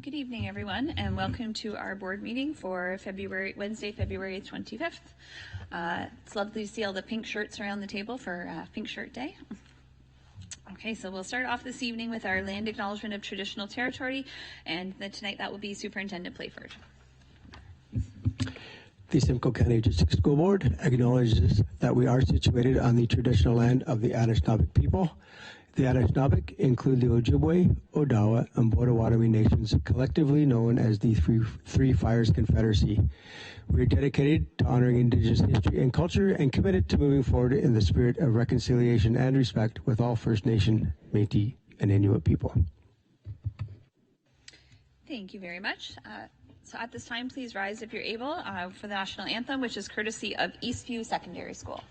Good evening, everyone, and welcome to our board meeting for Wednesday, February 25th. It's lovely to see all the pink shirts around the table for Pink Shirt Day. Okay, so we'll start off this evening with our land acknowledgement of traditional territory, and then tonight that will be Superintendent Playford. The Simcoe County District School Board acknowledges that we are situated on the traditional land of the Anishinaabe people. The Anishinaabe include the Ojibwe, Odawa, and Potawatomi nations, collectively known as the Three Fires Confederacy. We are dedicated to honoring Indigenous history and culture and committed to moving forward in the spirit of reconciliation and respect with all First Nation, Métis, and Inuit people. Thank you very much. So at this time, please rise if you're able for the national anthem, which is courtesy of Eastview Secondary School.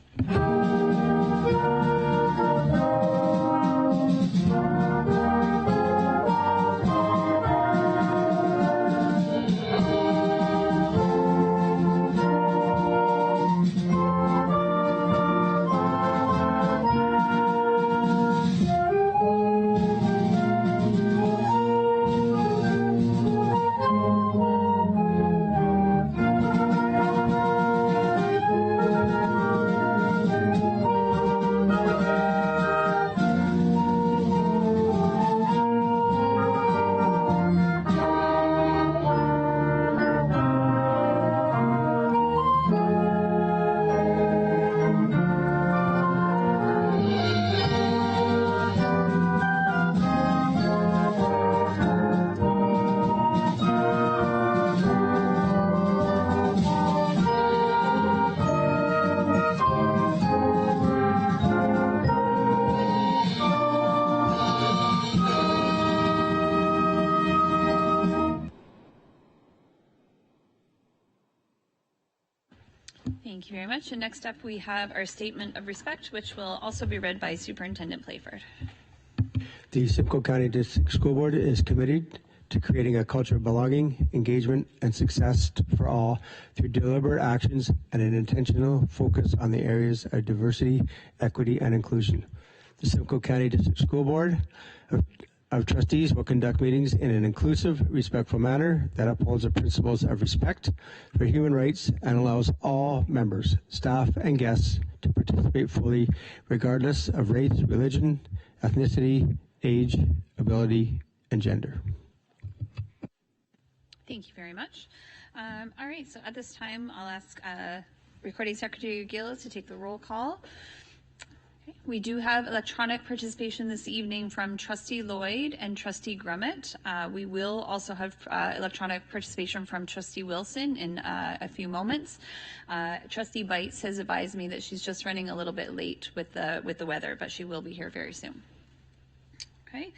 Thank you very much. And next up, we have our statement of respect, which will also be read by Superintendent Playford. The Simcoe County District School Board is committed to creating a culture of belonging, engagement, and success for all through deliberate actions and an intentional focus on the areas of diversity, equity, and inclusion. The Simcoe County District School Board of Trustees will conduct meetings in an inclusive, respectful manner that upholds the principles of respect for human rights and allows all members, staff, and guests to participate fully, regardless of race, religion, ethnicity, age, ability, and gender. Thank you very much. All right, so at this time, I'll ask Recording Secretary Gillis to take the roll call. We do have electronic participation this evening from Trustee Lloyd and Trustee Grummett. We will also have electronic participation from Trustee Wilson in a few moments. Trustee Bites has advised me that she's just running a little bit late with the weather, but she will be here very soon. Okay,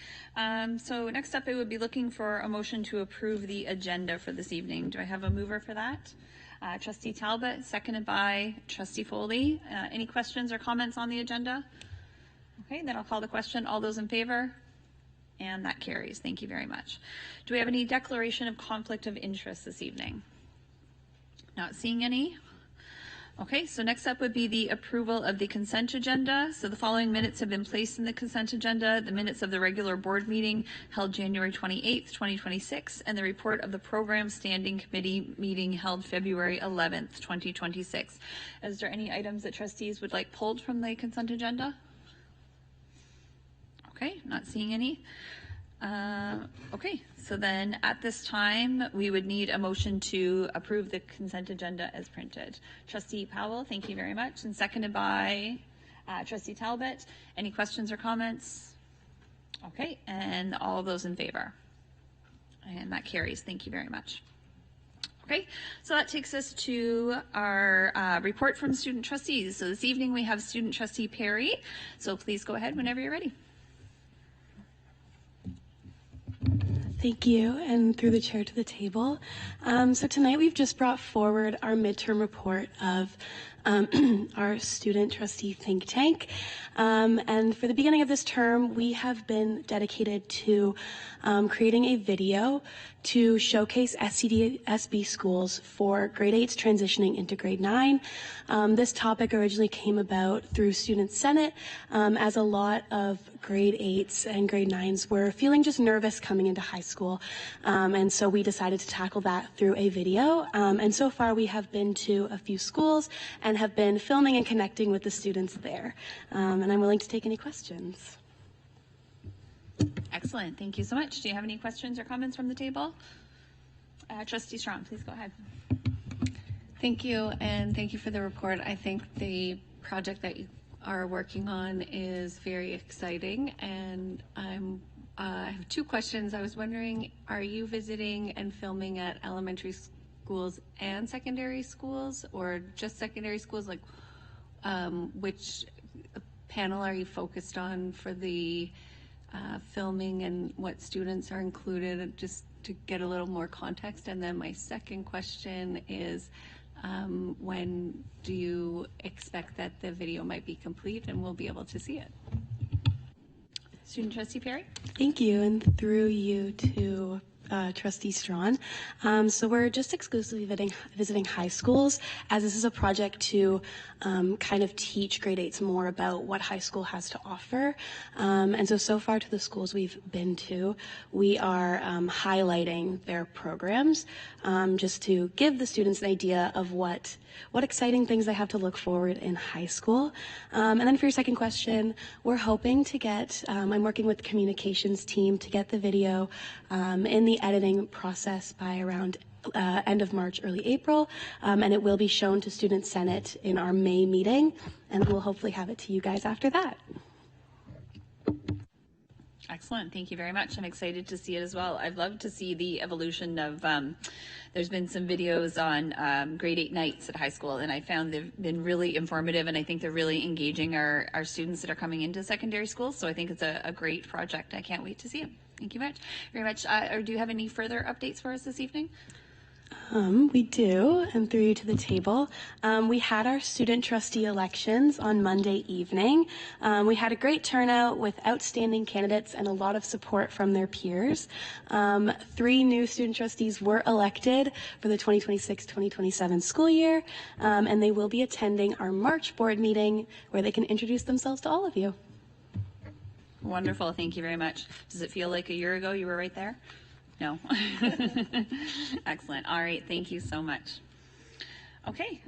so next up I would be looking for a motion to approve the agenda for this evening. Do I have a mover for that? Trustee Talbot, seconded by Trustee Foley. Any questions or comments on the agenda? Okay, then I'll call the question. All those in favor? And that carries. Thank you very much. Do we have any declaration of conflict of interest this evening? Not seeing any. Okay, so next up would be the approval of the consent agenda. So the following minutes have been placed in the consent agenda: the minutes of the regular board meeting held January 28th, 2026, and the report of the program standing committee meeting held February 11th, 2026. Is there any items that trustees would like pulled from the consent agenda? Okay, not seeing any. Okay, so then at this time, we would need a motion to approve the consent agenda as printed. Trustee Powell, thank you very much, and seconded by Trustee Talbot. Any questions or comments? Okay, and all those in favor? And that carries. Thank you very much. Okay, so that takes us to our report from student trustees. So this evening we have Student Trustee Perry, so please go ahead whenever you're ready. Thank you, and through the chair to the table. So tonight we've just brought forward our midterm report of our student trustee think tank. And for the beginning of this term, we have been dedicated to creating a video to showcase SCDSB schools for grade 8s transitioning into grade 9. This topic originally came about through Student Senate, as a lot of grade 8s and grade 9s were feeling just nervous coming into high school. And so we decided to tackle that through a video. And so far we have been to a few schools and have been filming and connecting with the students there. And I'm willing to take any questions. Excellent. Thank you so much. Do you have any questions or comments from the table? Trustee Strong, please go ahead. Thank you, and thank you for the report. I think the project that you are working on is very exciting, and I have two questions. I was wondering, are you visiting and filming at elementary schools and secondary schools, or just secondary schools? Like, which panel are you focused on for the filming, and what students are included, just to get a little more context? And then my second question is, when do you expect that the video might be complete and we'll be able to see it? Student Trustee Perry? Thank you, and through you to Trustee Strawn. So we're just exclusively visiting high schools, as this is a project to kind of teach grade 8s more about what high school has to offer. And so far to the schools we've been to, we are highlighting their programs, just to give the students an idea of what exciting things they have to look forward in high school. And then for your second question, we're hoping to get, I'm working with the communications team to get the video in the editing process by around end of March, early April, and it will be shown to Student Senate in our May meeting, and we'll hopefully have it to you guys after that. Excellent. Thank you very much. I'm excited to see it as well. I'd love to see the evolution of, there's been some videos on grade 8 nights at high school, and I found they've been really informative, and I think they're really engaging our students that are coming into secondary schools. So I think it's a great project. I can't wait to see it. Thank you very much. Or do you have any further updates for us this evening? We do, and through you to the table. We had our student trustee elections on Monday evening. We had a great turnout with outstanding candidates and a lot of support from their peers. 3 new student trustees were elected for the 2026-2027 school year, and they will be attending our March board meeting where they can introduce themselves to all of you. Wonderful. Thank you very much. Does it feel like a year ago you were right there? No. Excellent. All right. Thank you so much. Okay,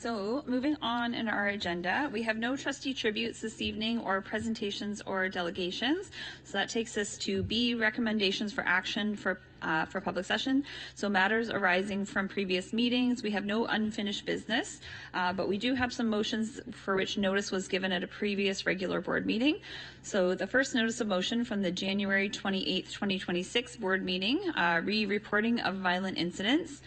so moving on in our agenda, we have no trustee tributes this evening or presentations or delegations. So that takes us to B, recommendations for action for public session. So matters arising from previous meetings. We have no unfinished business, but we do have some motions for which notice was given at a previous regular board meeting. So the first notice of motion from the January 28th, 2026 board meeting, re-reporting of violent incidents.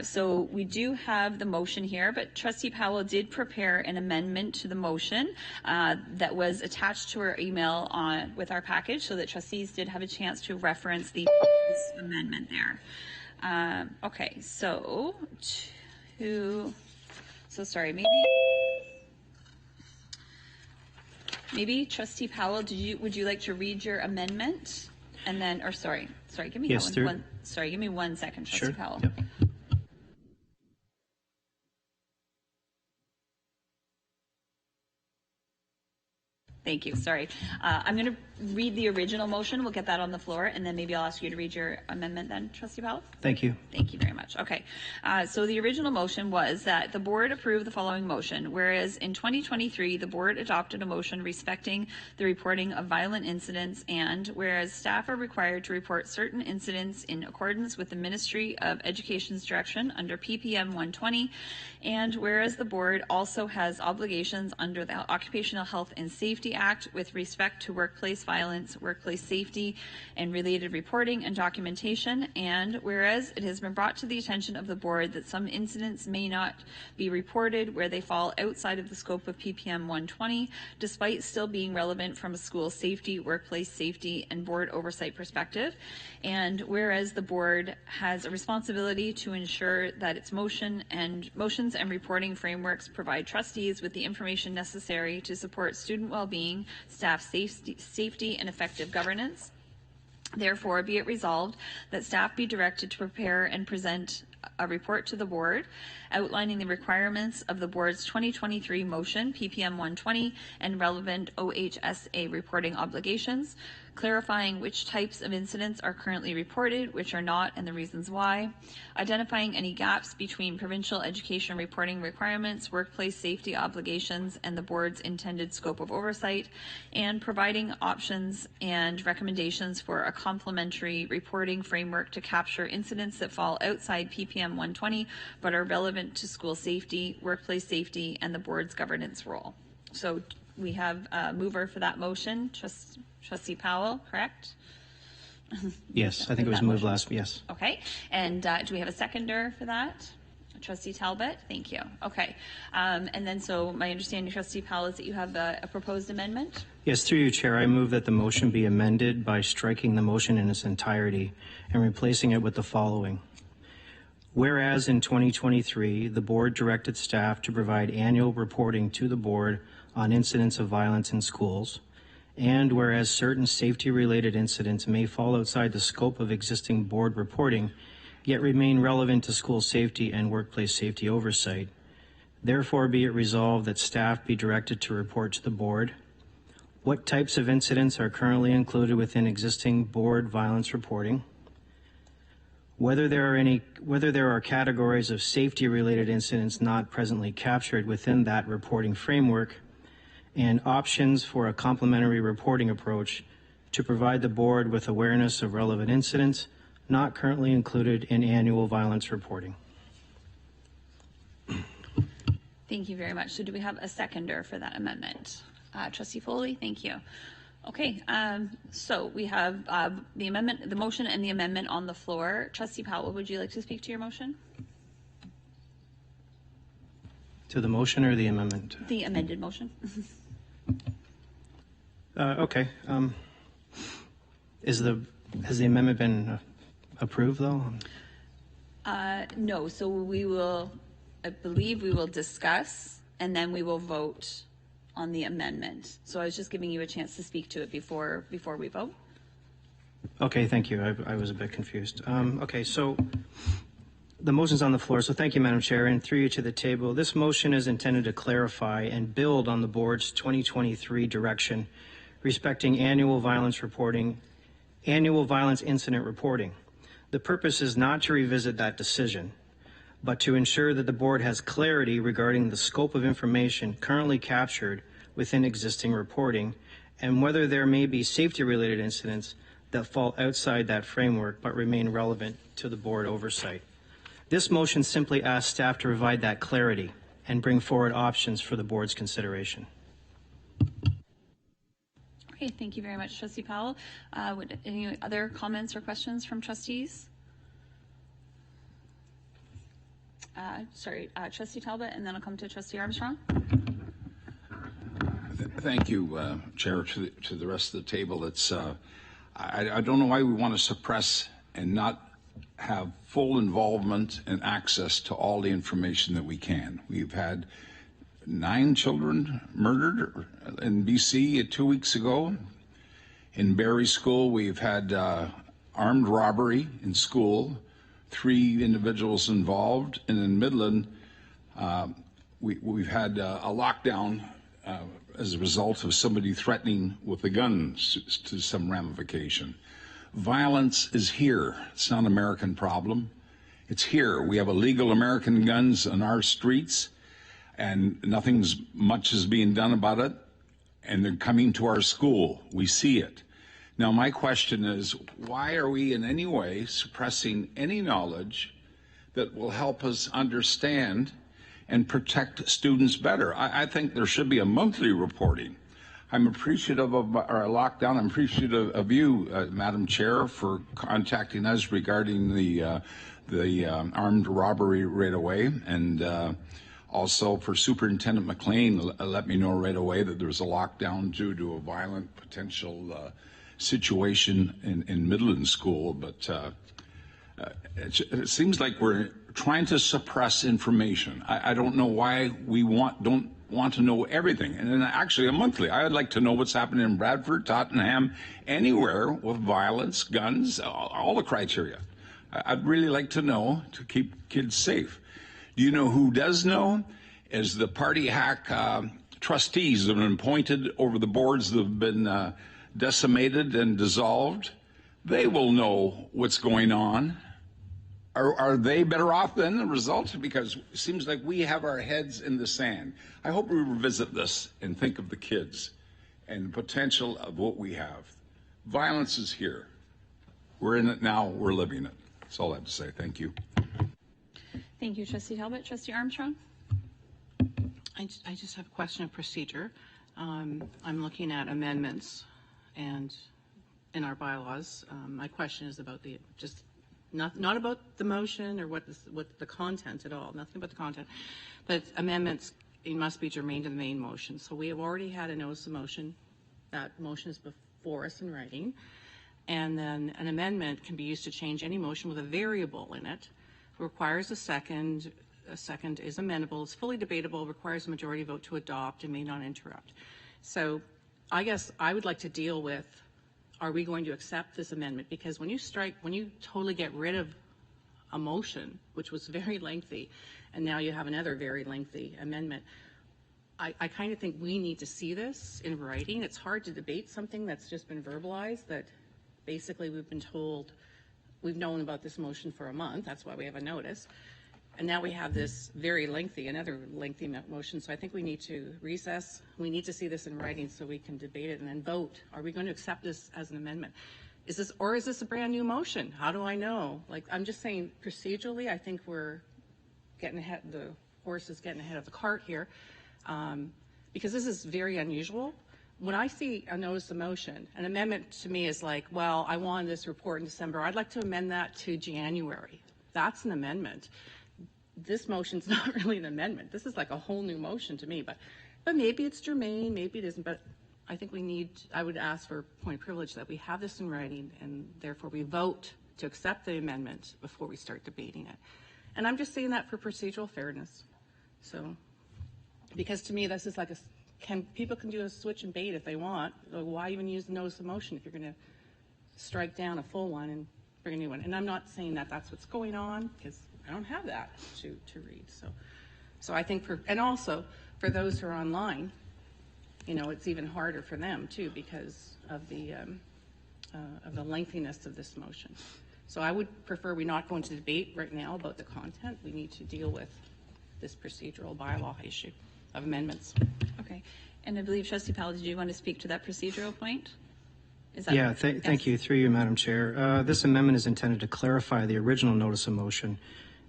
So we do have the motion here, but Trustee Powell did prepare an amendment to the motion that was attached to our email with our package, so that trustees did have a chance to reference the amendment there. Okay, so sorry, maybe Trustee Powell, would you like to read your amendment, and then, or sorry, give me give me 1 second, Trustee Powell. Yep. Thank you. Sorry. I'm going to read the original motion. We'll get that on the floor, and then maybe I'll ask you to read your amendment then, Trustee Powell. Thank you. Thank you very much. Okay. So the original motion was that the board approve the following motion, whereas in 2023, the board adopted a motion respecting the reporting of violent incidents, and whereas staff are required to report certain incidents in accordance with the Ministry of Education's direction under PPM 120, and whereas the board also has obligations under the Occupational Health and Safety Act with respect to workplace violence, workplace safety, and related reporting and documentation. And whereas it has been brought to the attention of the board that some incidents may not be reported where they fall outside of the scope of PPM 120, despite still being relevant from a school safety, workplace safety, and board oversight perspective. And whereas the board has a responsibility to ensure that its motions and reporting frameworks provide trustees with the information necessary to support student well-being, staff safety, and effective governance. Therefore, be it resolved that staff be directed to prepare and present a report to the board outlining the requirements of the board's 2023 motion, PPM 120, and relevant OHSA reporting obligations, clarifying which types of incidents are currently reported, which are not, and the reasons why, identifying any gaps between provincial education reporting requirements, workplace safety obligations, and the board's intended scope of oversight, and providing options and recommendations for a complementary reporting framework to capture incidents that fall outside PPM 120 but are relevant to school safety, workplace safety, and the board's governance role. So we have a mover for that motion, Trustee Powell, correct? Yes, I think it was moved last, yes. Okay, and do we have a seconder for that? Trustee Talbot, thank you. Okay, and then so my understanding, Trustee Powell, is that you have a proposed amendment? Yes, through you, Chair, I move that the motion be amended by striking the motion in its entirety and replacing it with the following. Whereas in 2023, the board directed staff to provide annual reporting to the board on incidents of violence in schools, and whereas certain safety-related incidents may fall outside the scope of existing board reporting, yet remain relevant to school safety and workplace safety oversight, therefore be it resolved that staff be directed to report to the board what types of incidents are currently included within existing board violence reporting, whether there are categories of safety-related incidents not presently captured within that reporting framework, and options for a complementary reporting approach to provide the board with awareness of relevant incidents not currently included in annual violence reporting. Thank you very much. So do we have a seconder for that amendment? Trustee Foley, thank you. Okay, so we have the amendment, the motion and the amendment on the floor. Trustee Powell, would you like to speak to your motion? To the motion or the amendment? The amended motion. Okay. Has the amendment been approved, though? No, so we will, I believe we will discuss and then we will vote on the amendment. So I was just giving you a chance to speak to it before we vote. Okay, thank you. I was a bit confused. Okay, so the motion's on the floor. So thank you, Madam Chair, and through you to the table. This motion is intended to clarify and build on the board's 2023 direction respecting annual violence incident reporting. The purpose is not to revisit that decision, but to ensure that the board has clarity regarding the scope of information currently captured within existing reporting and whether there may be safety-related incidents that fall outside that framework but remain relevant to the board oversight. This motion simply asks staff to provide that clarity and bring forward options for the board's consideration. Okay, thank you very much, Trustee Powell. Would any other comments or questions from trustees? Trustee Talbot, and then I'll come to Trustee Armstrong. Thank you, Chair, to the rest of the table. It's I don't know why we want to suppress and not have full involvement and access to all the information that we can. We've had 9 children murdered in BC 2 weeks ago. In Barrie School, we've had armed robbery in school, 3 individuals involved, and in Midland, we've had a lockdown as a result of somebody threatening with a gun to some ramification. Violence is here. It's not an American problem. It's here. We have illegal American guns on our streets, and much is being done about it, and they're coming to our school. We see it. Now, my question is, why are we in any way suppressing any knowledge that will help us understand and protect students better? I think there should be a monthly reporting I'm appreciative of our lockdown. I'm appreciative of you, Madam Chair, for contacting us regarding the armed robbery right away, and also for Superintendent McLean let me know right away that there was a lockdown due to a violent potential situation in Midland School. But it seems like we're trying to suppress information. I don't know why we don't want to know everything. And then actually monthly, I would like to know what's happening in Bradford, Tottenham, anywhere with violence, guns, all the criteria. I'd really like to know to keep kids safe. Do you know who does know? Is the party hack trustees that have been appointed over the boards that have been decimated and dissolved. They will know what's going on. Are they better off than the result? Because it seems like we have our heads in the sand. I hope we revisit this and think of the kids and the potential of what we have. Violence is here. We're in it now. We're living it. That's all I have to say. Thank you. Thank you, Trustee Talbot. Trustee Armstrong? I just have a question of procedure. I'm looking at amendments and in our bylaws. My question is about not about the motion or what the content at all, nothing about the content, but amendments, it must be germane to the main motion. So we have already had a notice of motion. That motion is before us in writing. And then an amendment can be used to change any motion with a variable in it. It requires a second. A second is amendable, it's fully debatable, requires a majority vote to adopt, and may not interrupt. So I guess I would like to deal with, are we going to accept this amendment? Because when you totally get rid of a motion, which was very lengthy, and now you have another very lengthy amendment, I kind of think we need to see this in writing. It's hard to debate something that's just been verbalized, that basically we've been told, we've known about this motion for a month, that's why we have a notice. And now we have this another lengthy motion. So I think we need to recess. We need to see this in writing so we can debate it and then vote. Are we going to accept this as an amendment? Is this a brand new motion? How do I know? Like, I'm just saying procedurally, I think we're getting ahead, the horse is getting ahead of the cart here, because this is very unusual. When I see a notice of motion, an amendment to me is like, well, I wanted this report in December. I'd like to amend that to January. That's an amendment. This motion's not really an amendment. This is like a whole new motion to me, but maybe it's germane, maybe it isn't, but I think I would ask for point of privilege that we have this in writing and therefore we vote to accept the amendment before we start debating it. And I'm just saying that for procedural fairness. So, because to me, this is like people can do a switch and bait if they want. Why even use the notice of motion if you're going to strike down a full one and bring a new one? And I'm not saying that that's what's going on, because I don't have that to read. So I think and also for those who are online, it's even harder for them too because of the lengthiness of this motion. So I would prefer we not go into debate right now about the content. We need to deal with this procedural bylaw issue of amendments. Okay. And I believe Trustee Powell, did you want to speak to that procedural point? Yeah, thank you. Through you, Madam Chair. This amendment is intended to clarify the original notice of motion,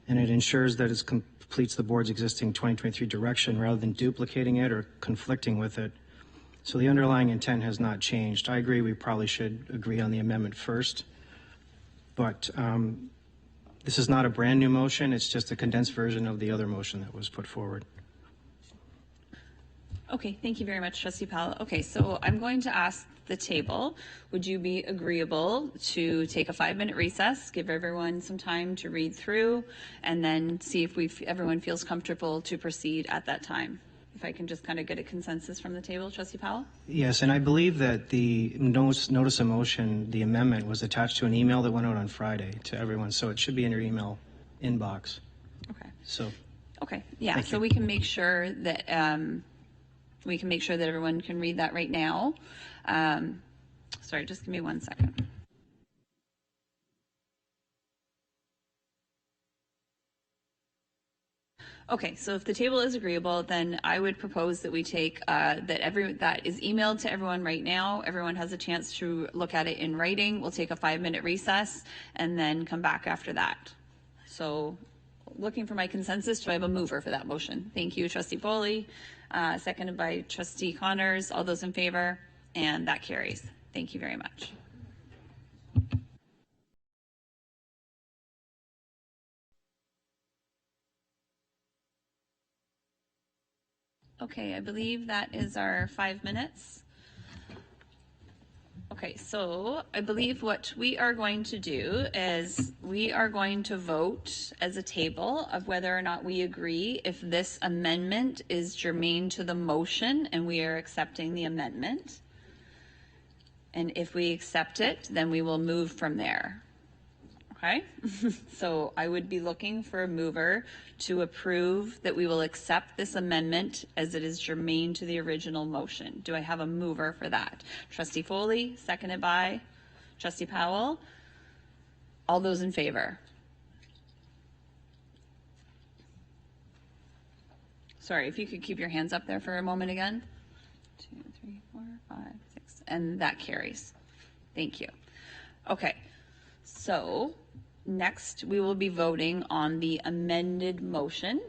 and it ensures that it completes the board's existing 2023 direction rather than duplicating it or conflicting with it. So the underlying intent has not changed. I agree we probably should agree on the amendment first, but this is not a brand new motion. It's just a condensed version of the other motion that was put forward. Okay, thank you very much, Trustee Powell. Okay, so I'm going to ask the table, would you be agreeable to take a 5-minute recess, give everyone some time to read through, and then see if everyone feels comfortable to proceed at that time? If I can just kind of get a consensus from the table, Trustee Powell? Yes, and I believe that the notice of motion, the amendment, was attached to an email that went out on Friday to everyone, so it should be in your email inbox. Okay. So. Okay, yeah, Thank so you. we can make sure that everyone can read that right now. Sorry, just give me 1 second. Okay, so if the table is agreeable, then I would propose that we take that is emailed to everyone right now. Everyone has a chance to look at it in writing. We'll take a 5-minute recess and then come back after that. So looking for my consensus. Do I have a mover for that motion? Thank you, Trustee Foley. Seconded by Trustee Connors. All those in favor? And that carries. Thank you very much. Okay, I believe that is our 5 minutes. Okay, so I believe what we are going to do is we are going to vote as a table of whether or not we agree if this amendment is germane to the motion and we are accepting the amendment. And if we accept it, then we will move from there. Okay, so I would be looking for a mover to approve that we will accept this amendment as it is germane to the original motion. Do I have a mover for that? Trustee Foley, seconded by Trustee Powell. All those in favor? Sorry, if you could keep your hands up there for a moment again. 2, 3, 4, 5, 6, and that carries. Thank you. Okay, so next we will be voting on the amended motion,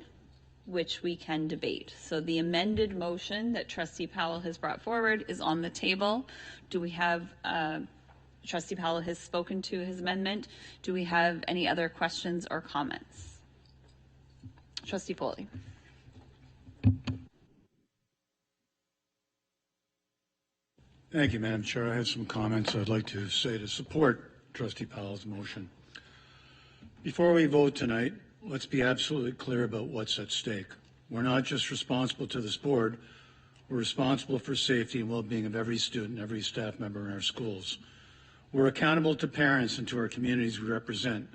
which we can debate. So the amended motion that Trustee Powell has brought forward is on the table. Do we have, Trustee Powell has spoken to his amendment. Do we have any other questions or comments? Trustee Foley. Thank you, Madam Chair. I have some comments I'd like to say to support Trustee Powell's motion. Before we vote tonight, let's be absolutely clear about what's at stake. We're not just responsible to this board, we're responsible for safety and well-being of every student, every staff member in our schools. We're accountable to parents and to our communities we represent.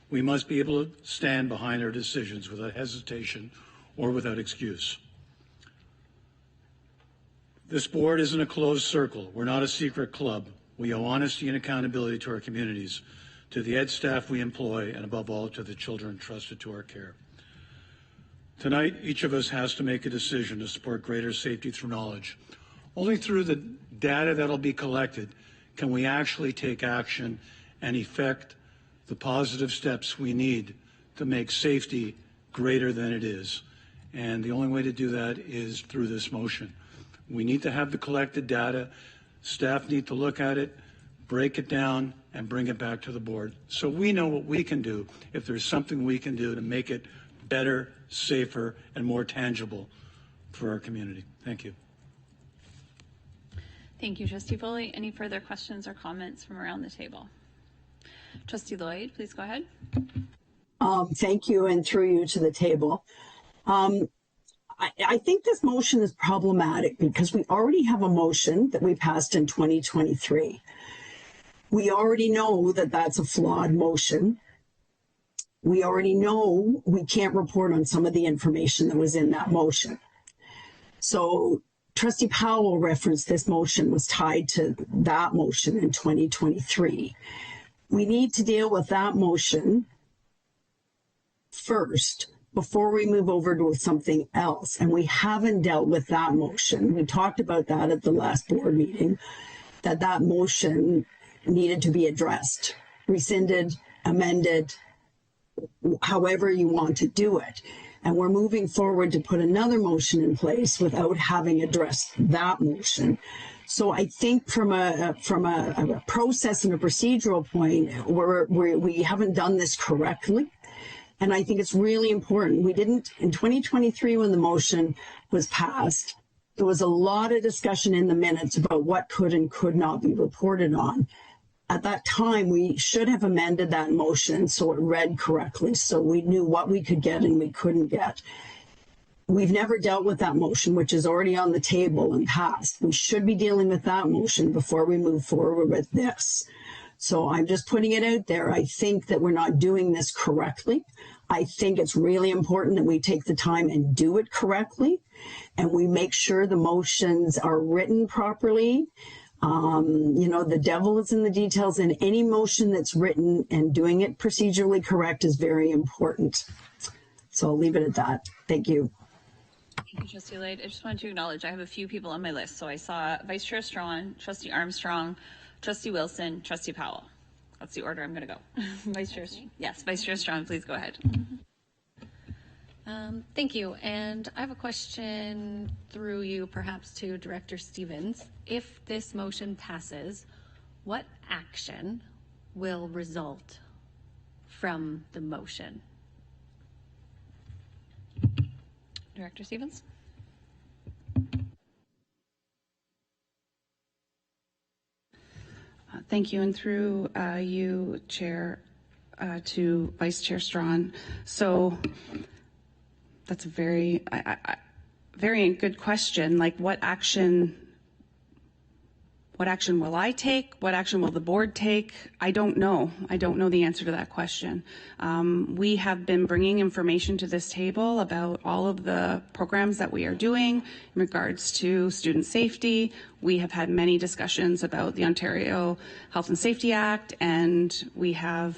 We must be able to stand behind our decisions without hesitation or without excuse. This board isn't a closed circle. We're not a secret club. We owe honesty and accountability to our communities, to the ed staff we employ, and above all, to the children entrusted to our care. Tonight, each of us has to make a decision to support greater safety through knowledge. Only through the data that'll be collected can we actually take action and effect the positive steps we need to make safety greater than it is. And the only way to do that is through this motion. We need to have the collected data. Staff need to look at it, break it down, and bring it back to the board so we know what we can do, if there's something we can do to make it better, safer, and more tangible for our community. Thank you. Thank you, Trustee Foley. Any further questions or comments from around the table? Trustee Lloyd, please go ahead. Thank you, and through you to the table. I think this motion is problematic because we already have a motion that we passed in 2023. We already know that that's a flawed motion. We already know we can't report on some of the information that was in that motion. So Trustee Powell referenced this motion was tied to that motion in 2023. We need to deal with that motion first before we move over to something else. And we haven't dealt with that motion. We talked about that at the last board meeting, that motion needed to be addressed, rescinded, amended, however you want to do it. And we're moving forward to put another motion in place without having addressed that motion. So I think from a process and a procedural point, we haven't done this correctly. And I think it's really important. We didn't, in 2023, when the motion was passed, there was a lot of discussion in the minutes about what could and could not be reported on. At that time, we should have amended that motion so it read correctly, so we knew what we could get and we couldn't get. We've never dealt with that motion, which is already on the table and passed. We should be dealing with that motion before we move forward with this. So I'm just putting it out there. I think that we're not doing this correctly. I think it's really important that we take the time and do it correctly, and we make sure the motions are written properly. The devil is in the details, and any motion that's written and doing it procedurally correct is very important. So I'll leave it at that. Thank you. Thank you, Trustee Lloyd. I just wanted to acknowledge I have a few people on my list. So I saw Vice Chair Strawn, Trustee Armstrong, Trustee Wilson, Trustee Powell. That's the order I'm going to go. Vice Chair, yes, Vice Chair Strawn, please go ahead. Thank you. And I have a question through you, perhaps to Director Stevens. If this motion passes, what action will result from the motion? Director Stevens? Thank you, and through you, Chair, to Vice Chair Strawn. So that's a very, very good question. Like, what action will I take? What action will the board take? I don't know. I don't know the answer to that question. We have been bringing information to this table about all of the programs that we are doing in regards to student safety. We have had many discussions about the Ontario Health and Safety Act, and we have,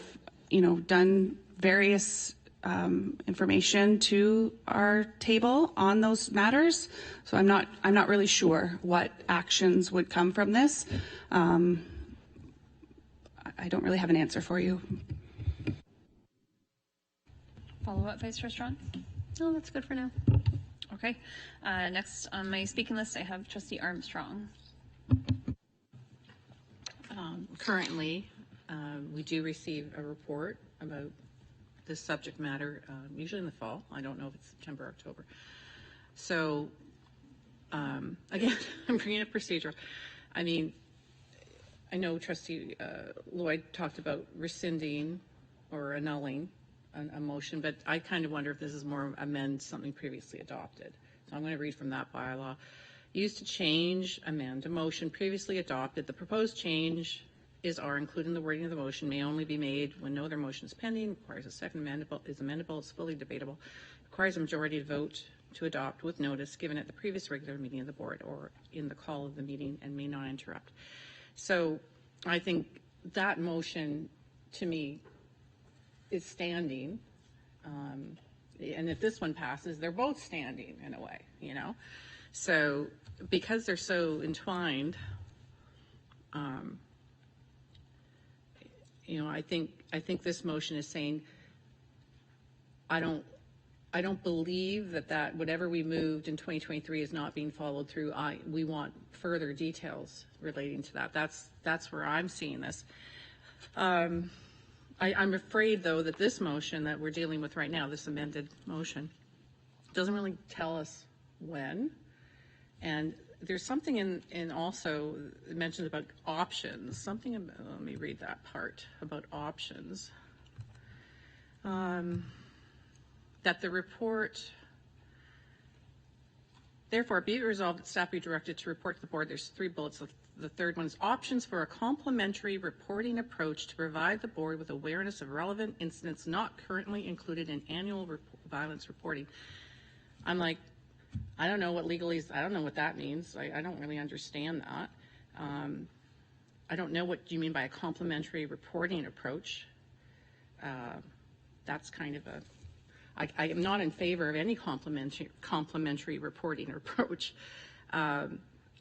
done various information to our table on those matters. So I'm not really sure what actions would come from this. I don't really have an answer for you. Follow up, Vice Chair Strawn? No, that's good for now. Okay. Next on my speaking list, I have Trustee Armstrong. Currently, we do receive a report about this subject matter, usually in the fall. I don't know if it's September, October. So, again, I'm bringing up procedure. I mean, I know Trustee Lloyd talked about rescinding or annulling a motion, but I kind of wonder if this is more amend something previously adopted. So I'm going to read from that bylaw. Used to change, amend a motion previously adopted. The proposed change are included in the wording of the motion, may only be made when no other motion is pending, requires a second amendable, is amendable, is fully debatable, requires a majority vote to adopt with notice given at the previous regular meeting of the board or in the call of the meeting and may not interrupt. So I think that motion, to me, is standing. And if this one passes, they're both standing in a way, So because they're so entwined, I think this motion is saying, I don't believe that whatever we moved in 2023 is not being followed through. We want further details relating to that. That's where I'm seeing this. I'm afraid, though, that this motion that we're dealing with right now, this amended motion, doesn't really tell us when. And there's something in also it mentions about options. Something about, let me read that part about options. That the report, therefore, be it resolved that staff be directed to report to the board. There's 3 bullets. The third one is options for a complementary reporting approach to provide the board with awareness of relevant incidents not currently included in annual violence reporting. I'm like, I don't know what legalese, I don't know what that means. I don't really understand that. I don't know what you mean by a complementary reporting approach. That's kind of I am not in favor of any complementary reporting approach. I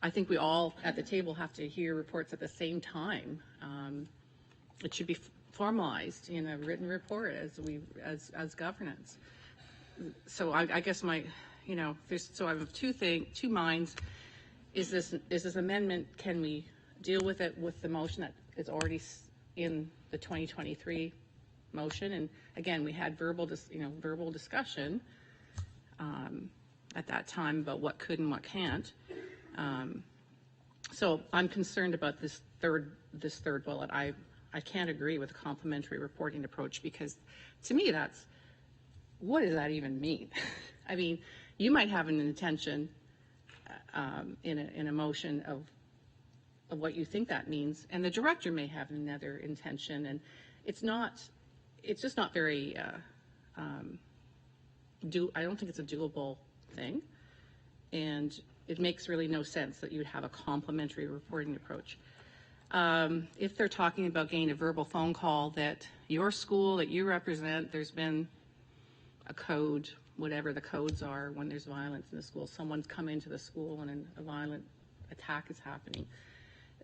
think we all at the table have to hear reports at the same time. It should be formalized in a written report as governance. So I guess my, so I have two minds. Is this amendment, can we deal with it with the motion that is already in the 2023 motion? And again, we had verbal discussion at that time about what could and what can't. So I'm concerned about this third bullet. I can't agree with a complementary reporting approach because to me what does that even mean? I mean, you might have an intention in a motion of what you think that means, and the director may have another intention, and it's just not very I don't think it's a doable thing, and it makes really no sense that you would have a complementary reporting approach. If they're talking about getting a verbal phone call that your school that you represent, there's been a code, whatever the codes are when there's violence in the school, someone's come into the school and a violent attack is happening.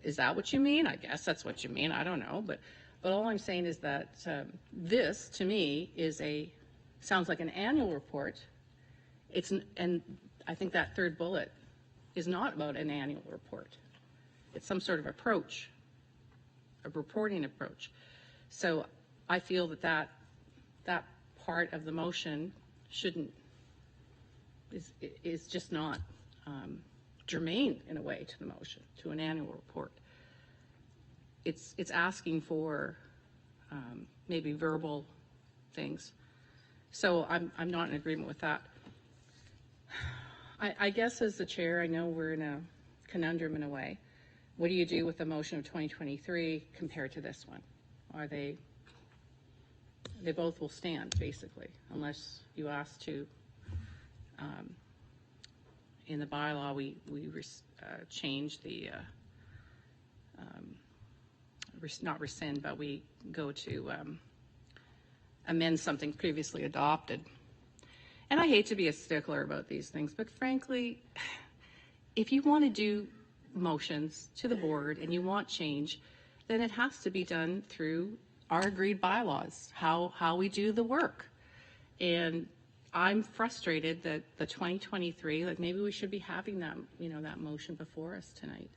Is that what you mean? I guess that's what you mean. I don't know. But all I'm saying is that this, to me, sounds like an annual report and I think that third bullet is not about an annual report. It's some sort of approach, a reporting approach. So I feel that part of the motion is just not germane in a way to the motion, to an annual report. It's asking for maybe verbal things. So I'm not in agreement with that. I guess as the chair, I know we're in a conundrum in a way. What do you do with the motion of 2023 compared to this one? Are they both will stand basically, unless you ask to, in the bylaw, we change the, not rescind, but we go to amend something previously adopted. And I hate to be a stickler about these things, but frankly, if you want to do motions to the board and you want change, then it has to be done through our agreed bylaws, how we do the work. And I'm frustrated that the 2023, like maybe we should be having that, that motion before us tonight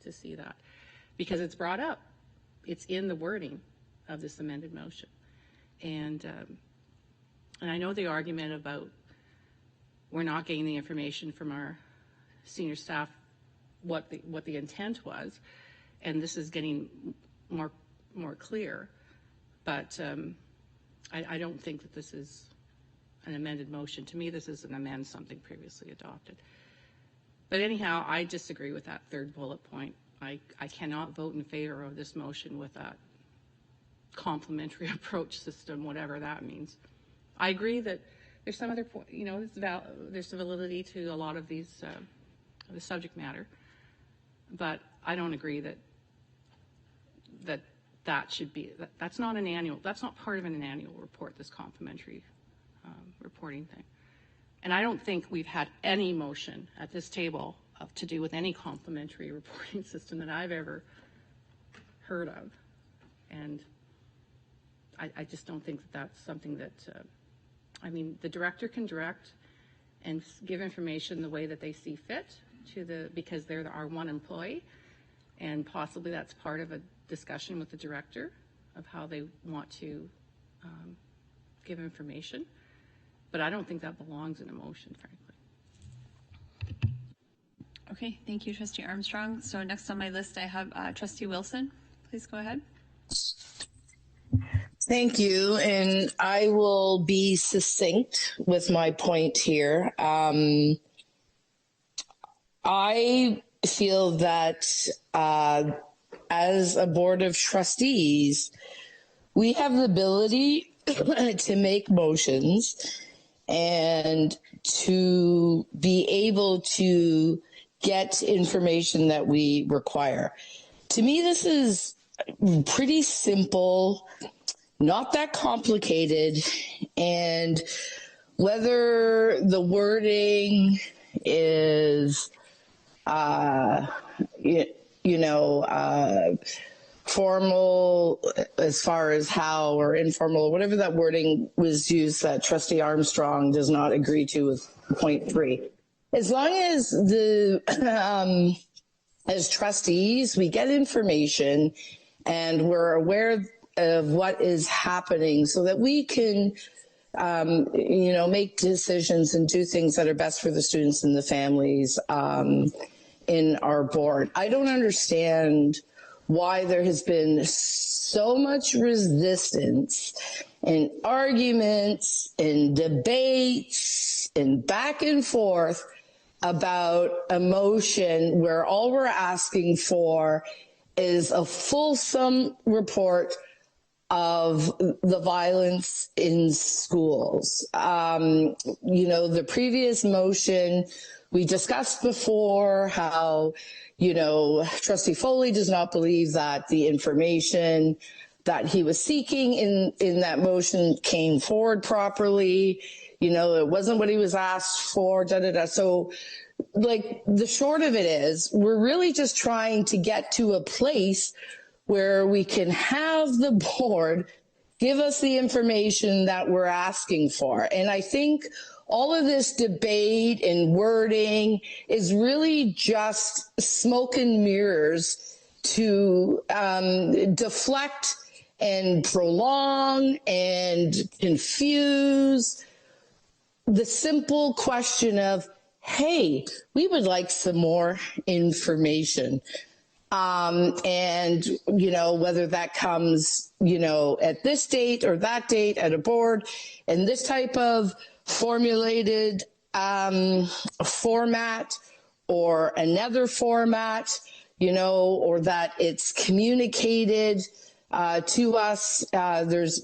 to see that, because it's brought up. It's in the wording of this amended motion. And I know the argument about we're not getting the information from our senior staff what the intent was, and this is getting more clear. But I don't think that this is an amended motion. To me, this is an amend something previously adopted. But anyhow, I disagree with that third bullet point. I cannot vote in favor of this motion with that complementary approach system, whatever that means. I agree that there's some other point, there's validity to a lot of these, the subject matter, but I don't agree that should be, that's not part of an annual report, this complementary reporting thing. And I don't think we've had any motion at this table to do with any complementary reporting system that I've ever heard of. And I just don't think that's something that, the director can direct and give information the way that they see fit because they're our one employee, and possibly that's part of a discussion with the director of how they want to give information. But I don't think that belongs in a motion, frankly. Okay, thank you, Trustee Armstrong. So next on my list, I have Trustee Wilson. Please go ahead. Thank you, and I will be succinct with my point here. I feel that as a board of trustees, we have the ability to make motions and to be able to get information that we require. To me, this is pretty simple, not that complicated, and whether the wording is, formal as far as how, or informal, or whatever that wording was used that Trustee Armstrong does not agree to with point 3. As long as as trustees, we get information and we're aware of what is happening so that we can, make decisions and do things that are best for the students and the families in our board. I don't understand why there has been so much resistance and arguments and debates and back and forth about a motion where all we're asking for is a fulsome report of the violence in schools. The previous motion, we discussed before how, Trustee Foley does not believe that the information that he was seeking in that motion came forward properly. It wasn't what he was asked for, So, the short of it is, we're really just trying to get to a place where we can have the board give us the information that we're asking for. And I think all of this debate and wording is really just smoke and mirrors to deflect and prolong and confuse the simple question of, hey, we would like some more information. And, whether that comes, at this date or that date at a board, and this type of formulated format or another format, or that it's communicated to us. There's,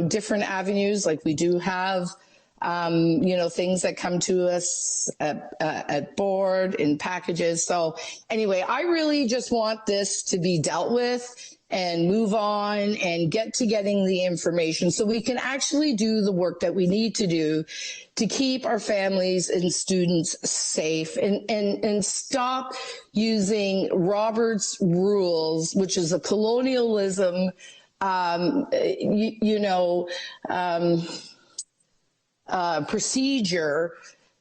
different avenues, like we do have, things that come to us at board in packages. So anyway, I really just want this to be dealt with and move on and get to getting the information so we can actually do the work that we need to do to keep our families and students safe and stop using Robert's rules, which is a colonialism, procedure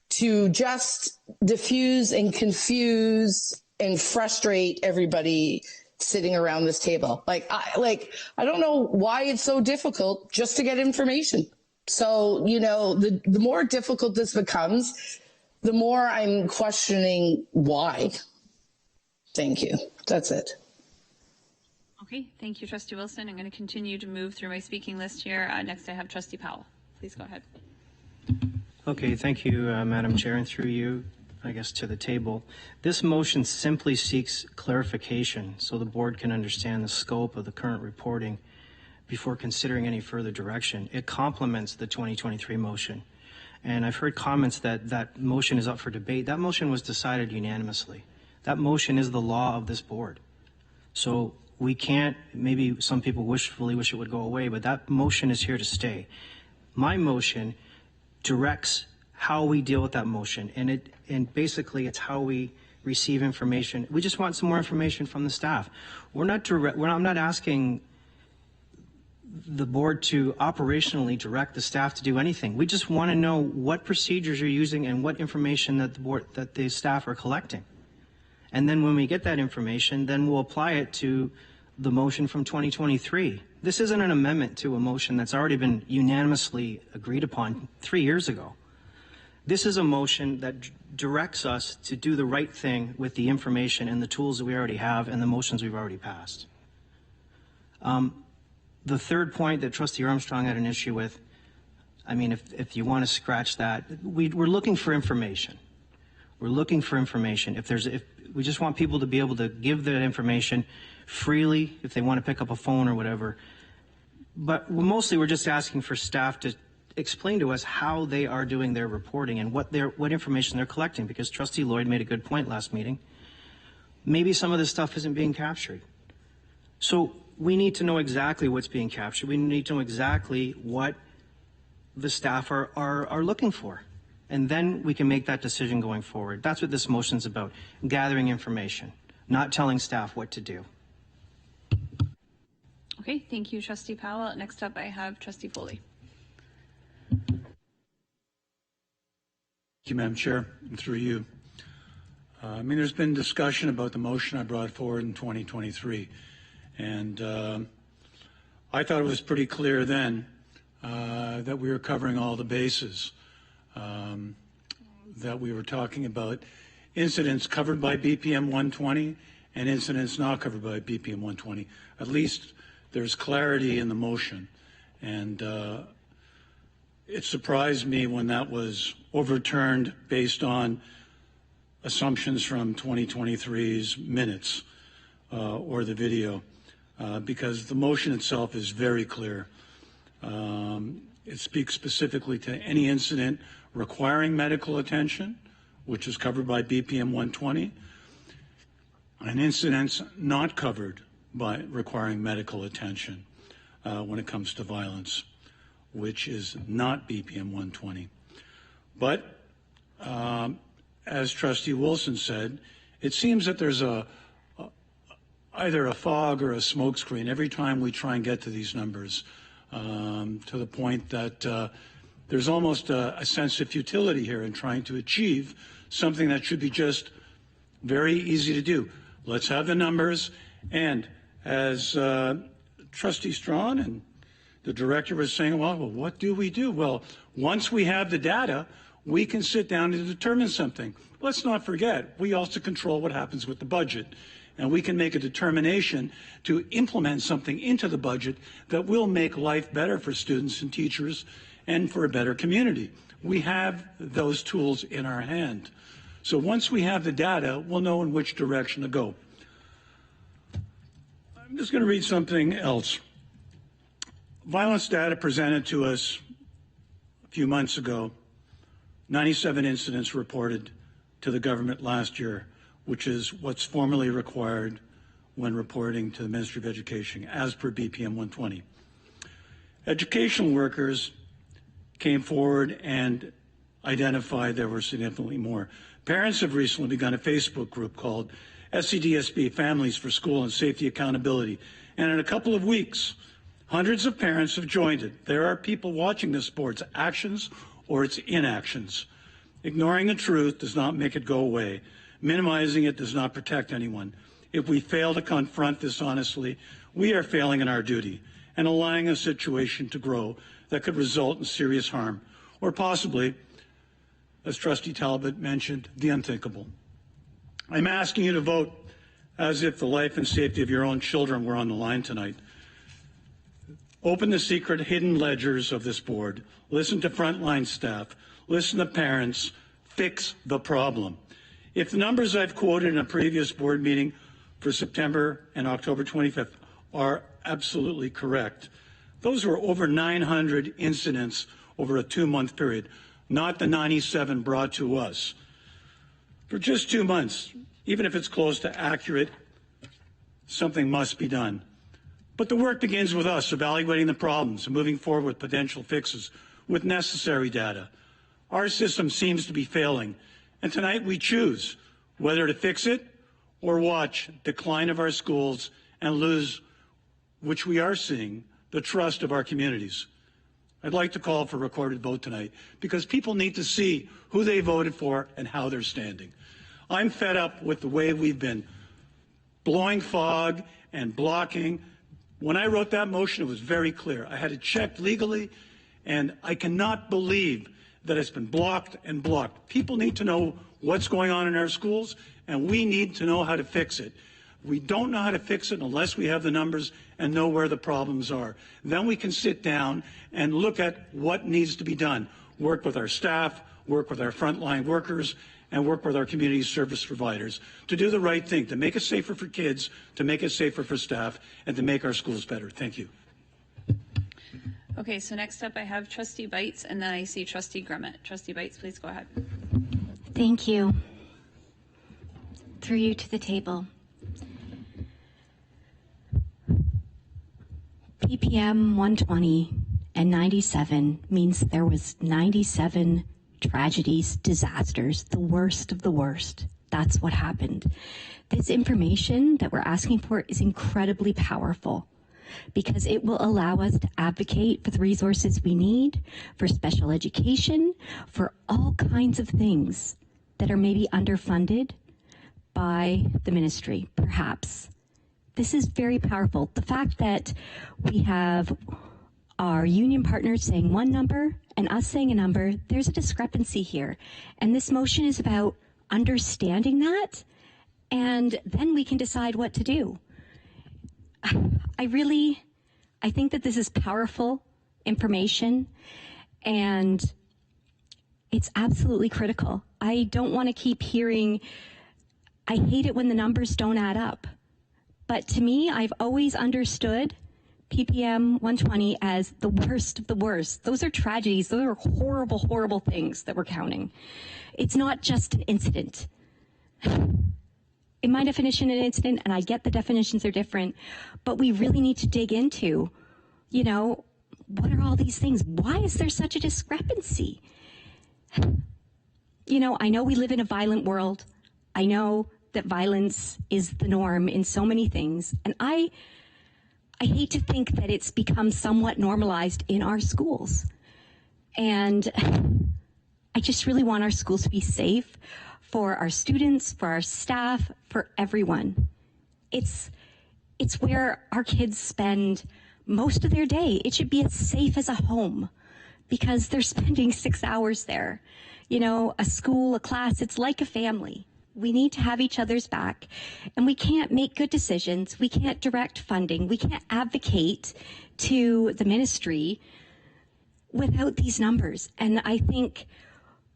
to just diffuse and confuse and frustrate everybody sitting around this table. I don't know why it's so difficult just to get information. So, the more difficult this becomes, the more I'm questioning why. Thank you. That's it. Okay, thank you, Trustee Wilson. I'm going to continue to move through my speaking list here. Next, I have Trustee Powell. Please go ahead. Okay, thank you, Madam Chair, and through you, I guess, to the table. This motion simply seeks clarification so the board can understand the scope of the current reporting before considering any further direction. It complements the 2023 motion. And I've heard comments that that motion is up for debate. That motion was decided unanimously. That motion is the law of this board. So we can't, maybe some people wishfully wish it would go away, but that motion is here to stay. My motion directs how we deal with that motion, and basically it's how we receive information. We just want some more information from the staff. I'm not asking the board to operationally direct the staff to do anything. We just want to know what procedures you're using and what information that the staff are collecting. And then when we get that information, then we'll apply it to the motion from 2023. This isn't an amendment to a motion that's already been unanimously agreed upon 3 years ago. This is a motion that directs us to do the right thing with the information and the tools that we already have and the motions we've already passed. The third point that Trustee Armstrong had an issue with, I mean, if you want to scratch that, we're looking for information. We're looking for information. If we just want people to be able to give that information freely if they want to pick up a phone or whatever. But mostly we're just asking for staff to explain to us how they are doing their reporting and what information they're collecting, because Trustee Lloyd made a good point last meeting. Maybe some of this stuff isn't being captured. So we need to know exactly what's being captured. We need to know exactly what the staff are looking for. And then we can make that decision going forward. That's what this motion's about, gathering information, not telling staff what to do. Okay, thank you, Trustee Powell. Next up, I have Trustee Foley. Thank you, Madam Chair, and through you. There's been discussion about the motion I brought forward in 2023, and I thought it was pretty clear then that we were covering all the bases, that we were talking about incidents covered by BPM 120 and incidents not covered by BPM 120. At least there's clarity in the motion, and it surprised me when that was overturned based on assumptions from 2023's minutes or the video, because the motion itself is very clear. It speaks specifically to any incident requiring medical attention, which is covered by BPM 120, and incidents not covered by requiring medical attention when it comes to violence, which is not BPM 120. But as Trustee Wilson said, it seems that there's either a fog or a smokescreen every time we try and get to these numbers, to the point that there's almost a sense of futility here in trying to achieve something that should be just very easy to do. Let's have the numbers. And as Trustee Strawn and the director was saying, well, what do we do? Well, once we have the data, we can sit down and determine something. Let's not forget, we also control what happens with the budget. And we can make a determination to implement something into the budget that will make life better for students and teachers and for a better community. We have those tools in our hand. So once we have the data, we'll know in which direction to go. I'm just going to read something else. Violence data presented to us a few months ago, 97 incidents reported to the government last year, which is what's formally required when reporting to the Ministry of Education, as per BPM 120. Educational workers came forward and identified there were significantly more. Parents have recently begun a Facebook group called SCDSB, Families for School and Safety Accountability. And in a couple of weeks, hundreds of parents have joined it. There are people watching this for its actions or its inactions. Ignoring the truth does not make it go away. Minimizing it does not protect anyone. If we fail to confront this honestly, we are failing in our duty and allowing a situation to grow that could result in serious harm, or possibly, as Trustee Talbot mentioned, the unthinkable. I'm asking you to vote as if the life and safety of your own children were on the line tonight. Open the secret hidden ledgers of this board. Listen to frontline staff. Listen to parents. Fix the problem. If the numbers I've quoted in a previous board meeting for September and October 25th are absolutely correct, those were over 900 incidents over a 2-month period, not the 97 brought to us. For just 2 months, even if it's close to accurate, something must be done. But the work begins with us evaluating the problems and moving forward with potential fixes with necessary data. Our system seems to be failing, and tonight we choose whether to fix it or watch decline of our schools and lose, which we are seeing, the trust of our communities. I'd like to call for a recorded vote tonight because people need to see who they voted for and how they're standing. I'm fed up with the way we've been blowing fog and blocking. When I wrote that motion, it was very clear. I had it checked legally, and I cannot believe that it's been blocked and blocked. People need to know what's going on in our schools, and we need to know how to fix it. We don't know how to fix it unless we have the numbers and know where the problems are. Then we can sit down and look at what needs to be done. Work with our staff, work with our frontline workers, and work with our community service providers to do the right thing, to make it safer for kids, to make it safer for staff, and to make our schools better. Thank you. Okay, so next up I have Trustee Bites, and then I see Trustee Grummett. Trustee Bites, please go ahead. Thank you. Through you to the table. PPM 120 and 97 means there was 97 tragedies, disasters, the worst of the worst. That's what happened. This information that we're asking for is incredibly powerful because it will allow us to advocate for the resources we need, for special education, for all kinds of things that are maybe underfunded by the ministry, perhaps. This is very powerful. The fact that we have our union partners saying one number and us saying a number, there's a discrepancy here. And this motion is about understanding that, and then we can decide what to do. I think that this is powerful information, and it's absolutely critical. I don't want to keep hearing, I hate it when the numbers don't add up. But to me, I've always understood PPM 120 as the worst of the worst. Those are tragedies. Those are horrible, horrible things that we're counting. It's not just an incident. In my definition, an incident, and I get the definitions are different, but we really need to dig into, what are all these things? Why is there such a discrepancy? I know we live in a violent world. I know that violence is the norm in so many things. And I hate to think that it's become somewhat normalized in our schools. And I just really want our schools to be safe for our students, for our staff, for everyone. It's where our kids spend most of their day. It should be as safe as a home because they're spending 6 hours there. You know, a school, a class, it's like a family. We need to have each other's back, and we can't make good decisions. We can't direct funding. We can't advocate to the ministry without these numbers. And I think,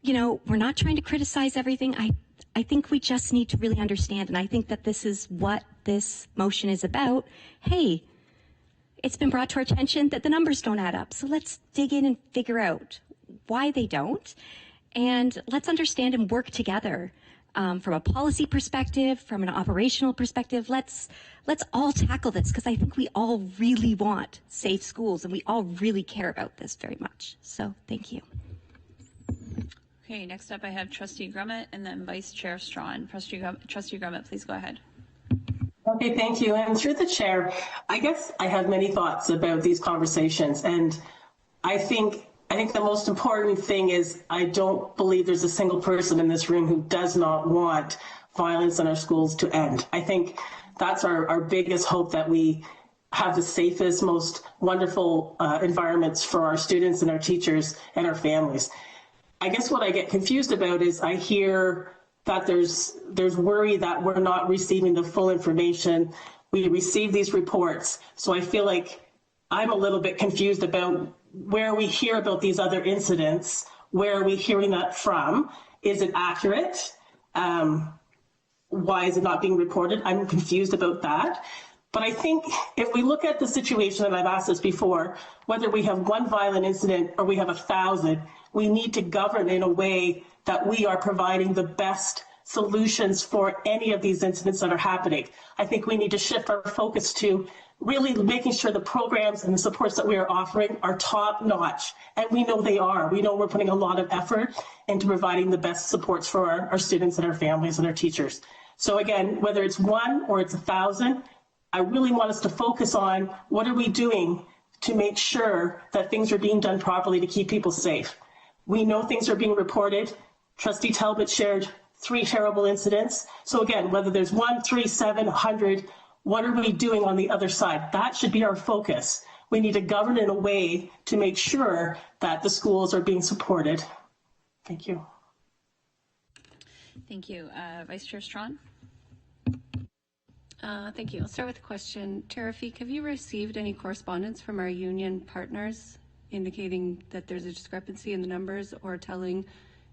you know, we're not trying to criticize everything. I think we just need to really understand, and I think that this is what this motion is about. Hey, it's been brought to our attention that the numbers don't add up. So let's dig in and figure out why they don't. And let's understand and work together from a policy perspective, from an operational perspective. Let's all tackle this because I think we all really want safe schools and we all really care about this very much. So thank you. Okay, next up I have Trustee Grummett and then Vice Chair Strawn. Trustee Grummett, please go ahead. Okay, thank you. And through the chair, I guess I have many thoughts about these conversations. And I think the most important thing is I don't believe there's a single person in this room who does not want violence in our schools to end. I think that's our biggest hope, that we have the safest, most wonderful environments for our students and our teachers and our families. I guess what I get confused about is I hear that there's worry that we're not receiving the full information. We receive these reports. So I feel like I'm a little bit confused about where we hear about these other incidents. Where are we hearing that from? Is it accurate? Why is it not being reported? I'm confused about that. But I think if we look at the situation, and I've asked this before, whether we have one violent incident or we have 1,000, we need to govern in a way that we are providing the best solutions for any of these incidents that are happening. I think we need to shift our focus to really making sure the programs and the supports that we are offering are top notch. And we know they are. We know we're putting a lot of effort into providing the best supports for our students and our families and our teachers. So again, whether it's one or it's 1,000, I really want us to focus on what are we doing to make sure that things are being done properly to keep people safe. We know things are being reported. Trustee Talbot shared 3 terrible incidents. So again, whether there's 1, 3, 7, 100, what are we doing on the other side? That should be our focus. We need to govern in a way to make sure that the schools are being supported. Thank you. Thank you. Vice Chair Strawn? Thank you. I'll start with a question. Chair Rafik, have you received any correspondence from our union partners indicating that there's a discrepancy in the numbers, or telling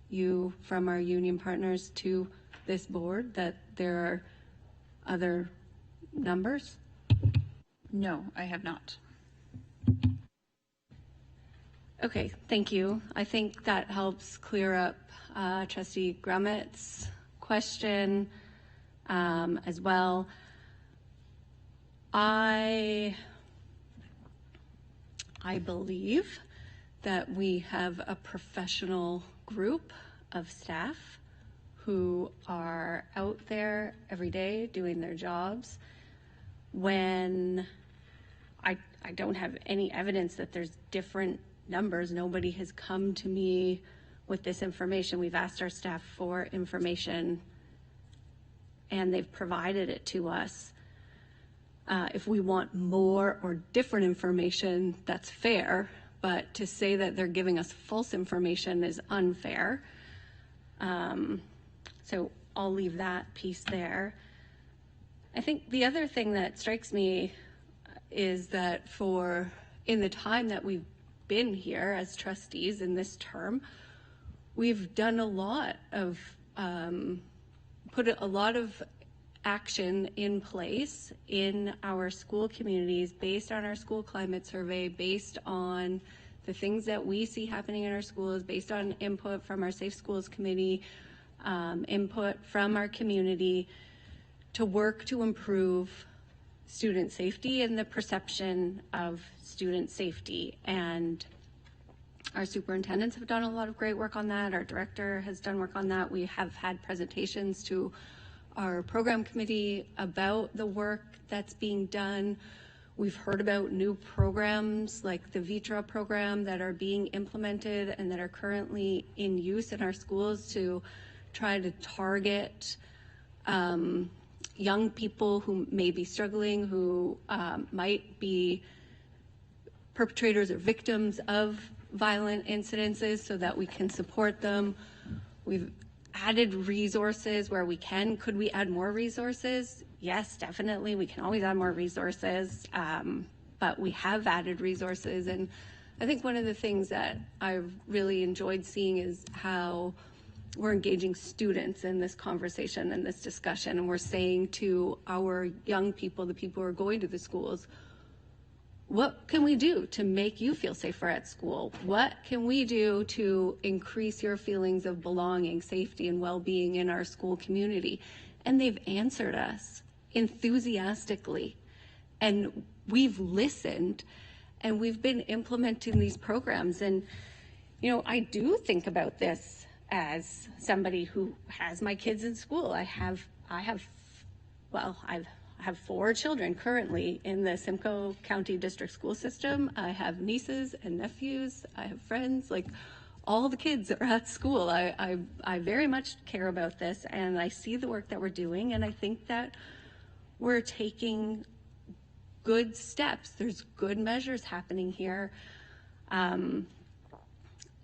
you from our union partners to this board that there are other numbers? No, I have not. Okay, thank you. I think that helps clear up Trustee Grummett's question as well. I believe that we have a professional group of staff who are out there every day doing their jobs. When I don't have any evidence that there's different numbers. Nobody has come to me with this information. We've asked our staff for information and they've provided it to us. If we want more or different information, that's fair, but to say that they're giving us false information is unfair. So I'll leave that piece there. I think the other thing that strikes me is that in the time that we've been here as trustees in this term, we've done a lot of, put a lot of action in place in our school communities based on our school climate survey, based on the things that we see happening in our schools, based on input from our Safe Schools Committee, input from our community, to work to improve student safety and the perception of student safety. And our superintendents have done a lot of great work on that. Our director has done work on that. We have had presentations to our program committee about the work that's being done. We've heard about new programs like the Vitra program that are being implemented and that are currently in use in our schools to try to target young people who may be struggling, who might be perpetrators or victims of violent incidences, so that we can support them. We've added resources where we can. Could we add more resources? Yes, definitely. We can always add more resources, but we have added resources. And I think one of the things that I've really enjoyed seeing is how we're engaging students in this conversation and this discussion. And we're saying to our young people, the people who are going to the schools, what can we do to make you feel safer at school? What can we do to increase your feelings of belonging, safety, and well-being in our school community? And they've answered us enthusiastically. And we've listened, and we've been implementing these programs. And, you know, I do think about this as somebody who has my kids in school. I have 4 children currently in the Simcoe County District School System. I have nieces and nephews. I have friends. Like, all the kids are at school. I very much care about this, and I see the work that we're doing, and I think that we're taking good steps. There's good measures happening here.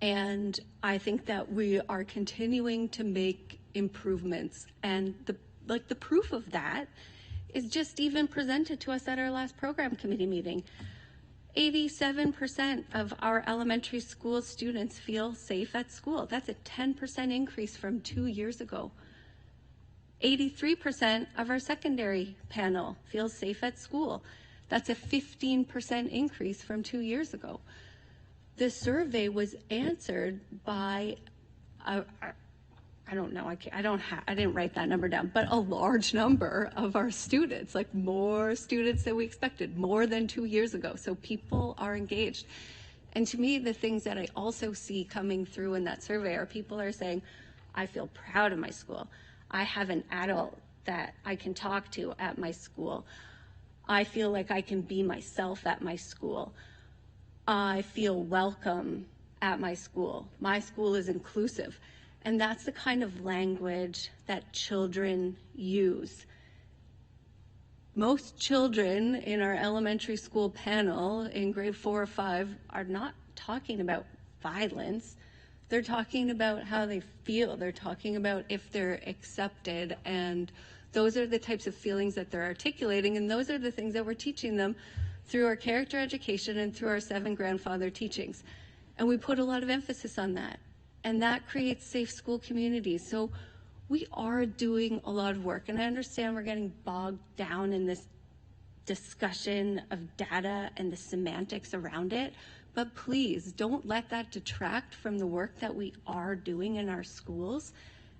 And I think that we are continuing to make improvements. And the proof of that is just even presented to us at our last program committee meeting. 87% of our elementary school students feel safe at school. That's a 10% increase from 2 years ago. 83% of our secondary panel feels safe at school. That's a 15% increase from 2 years ago. The survey was answered by, I don't know, I didn't write that number down, but a large number of our students, like more students than we expected, more than 2 years ago. So people are engaged. And to me, the things that I also see coming through in that survey are people are saying, I feel proud of my school. I have an adult that I can talk to at my school. I feel like I can be myself at my school. I feel welcome at my school. My school is inclusive. And that's the kind of language that children use. Most children in our elementary school panel in grade 4 or 5 are not talking about violence. They're talking about how they feel. They're talking about if they're accepted. And those are the types of feelings that they're articulating. And those are the things that we're teaching them through our character education and through our 7 grandfather teachings. And we put a lot of emphasis on that. And that creates safe school communities. So we are doing a lot of work. And I understand we're getting bogged down in this discussion of data and the semantics around it. But please don't let that detract from the work that we are doing in our schools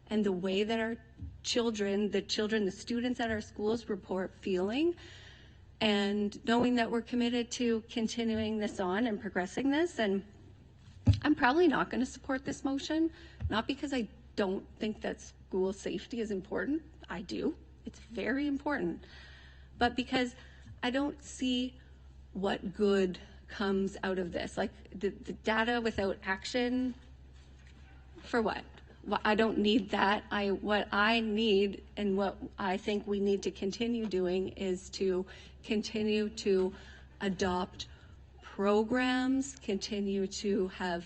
and the way that our children, the students at our schools report feeling. And knowing that we're committed to continuing this on and progressing this. And I'm probably not going to support this motion, not because I don't think that school safety is important. I do. It's very important. But because I don't see what good comes out of this. Like the data without action, for what? I don't need that. What I need and what I think we need to continue doing is to continue to adopt programs, continue to have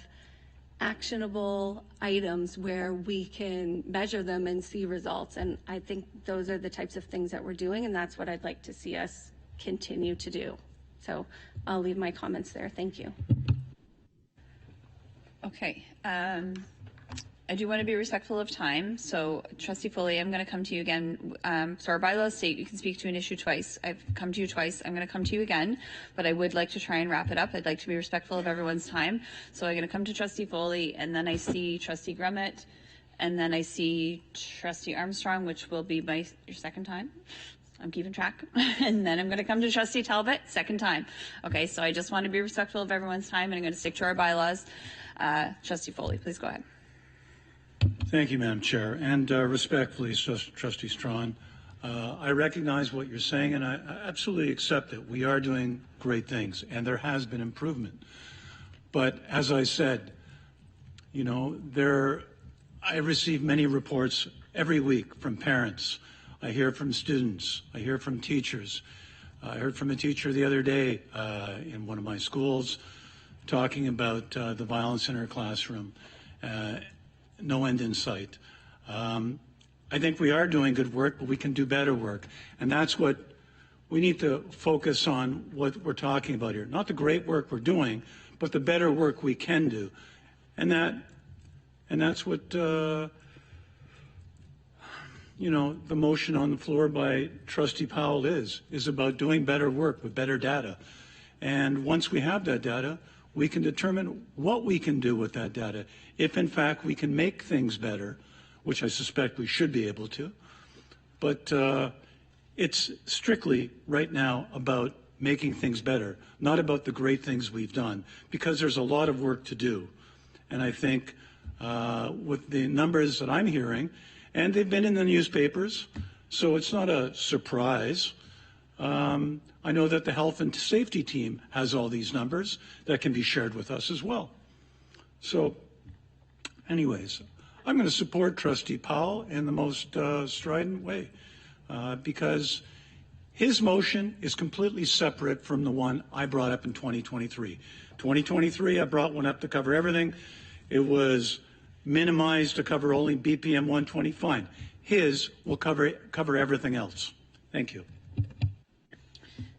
actionable items where we can measure them and see results. And I think those are the types of things that we're doing, and that's what I'd like to see us continue to do. So I'll leave my comments there. Thank you. Okay. I do want to be respectful of time. So Trustee Foley, I'm going to come to you again. So our bylaws state you can speak to an issue twice. I've come to you twice. I'm going to come to you again, but I would like to try and wrap it up. I'd like to be respectful of everyone's time. So I'm going to come to Trustee Foley, and then I see Trustee Grummett, and then I see Trustee Armstrong, which will be your second time. I'm keeping track. And then I'm going to come to Trustee Talbot, second time. Okay, so I just want to be respectful of everyone's time, and I'm going to stick to our bylaws. Trustee Foley, please go ahead. Thank you, Madam Chair. And respectfully, Trustee Strawn, I recognize what you're saying, and I absolutely accept that we are doing great things, and there has been improvement. But as I said, you know, I receive many reports every week from parents. I hear from students. I hear from teachers. I heard from a teacher the other day in one of my schools talking about the violence in her classroom. No end in sight. I think we are doing good work, but we can do better work. And that's what we need to focus on, what we're talking about here. Not the great work we're doing, but the better work we can do. And that's what, you know, the motion on the floor by Trustee Powell is about doing better work with better data. And once we have that data, we can determine what we can do with that data. If, in fact, we can make things better, which I suspect we should be able to. But it's strictly right now about making things better, not about the great things we've done, because there's a lot of work to do. And I think with the numbers that I'm hearing, and they've been in the newspapers, so it's not a surprise. I know that the health and safety team has all these numbers that can be shared with us as well. So anyways, I'm going to support Trustee Powell in the most strident way because his motion is completely separate from the one I brought up in 2023. 2023, I brought one up to cover everything. It was minimized to cover only BPM 120. Fine. His will cover everything else. Thank you.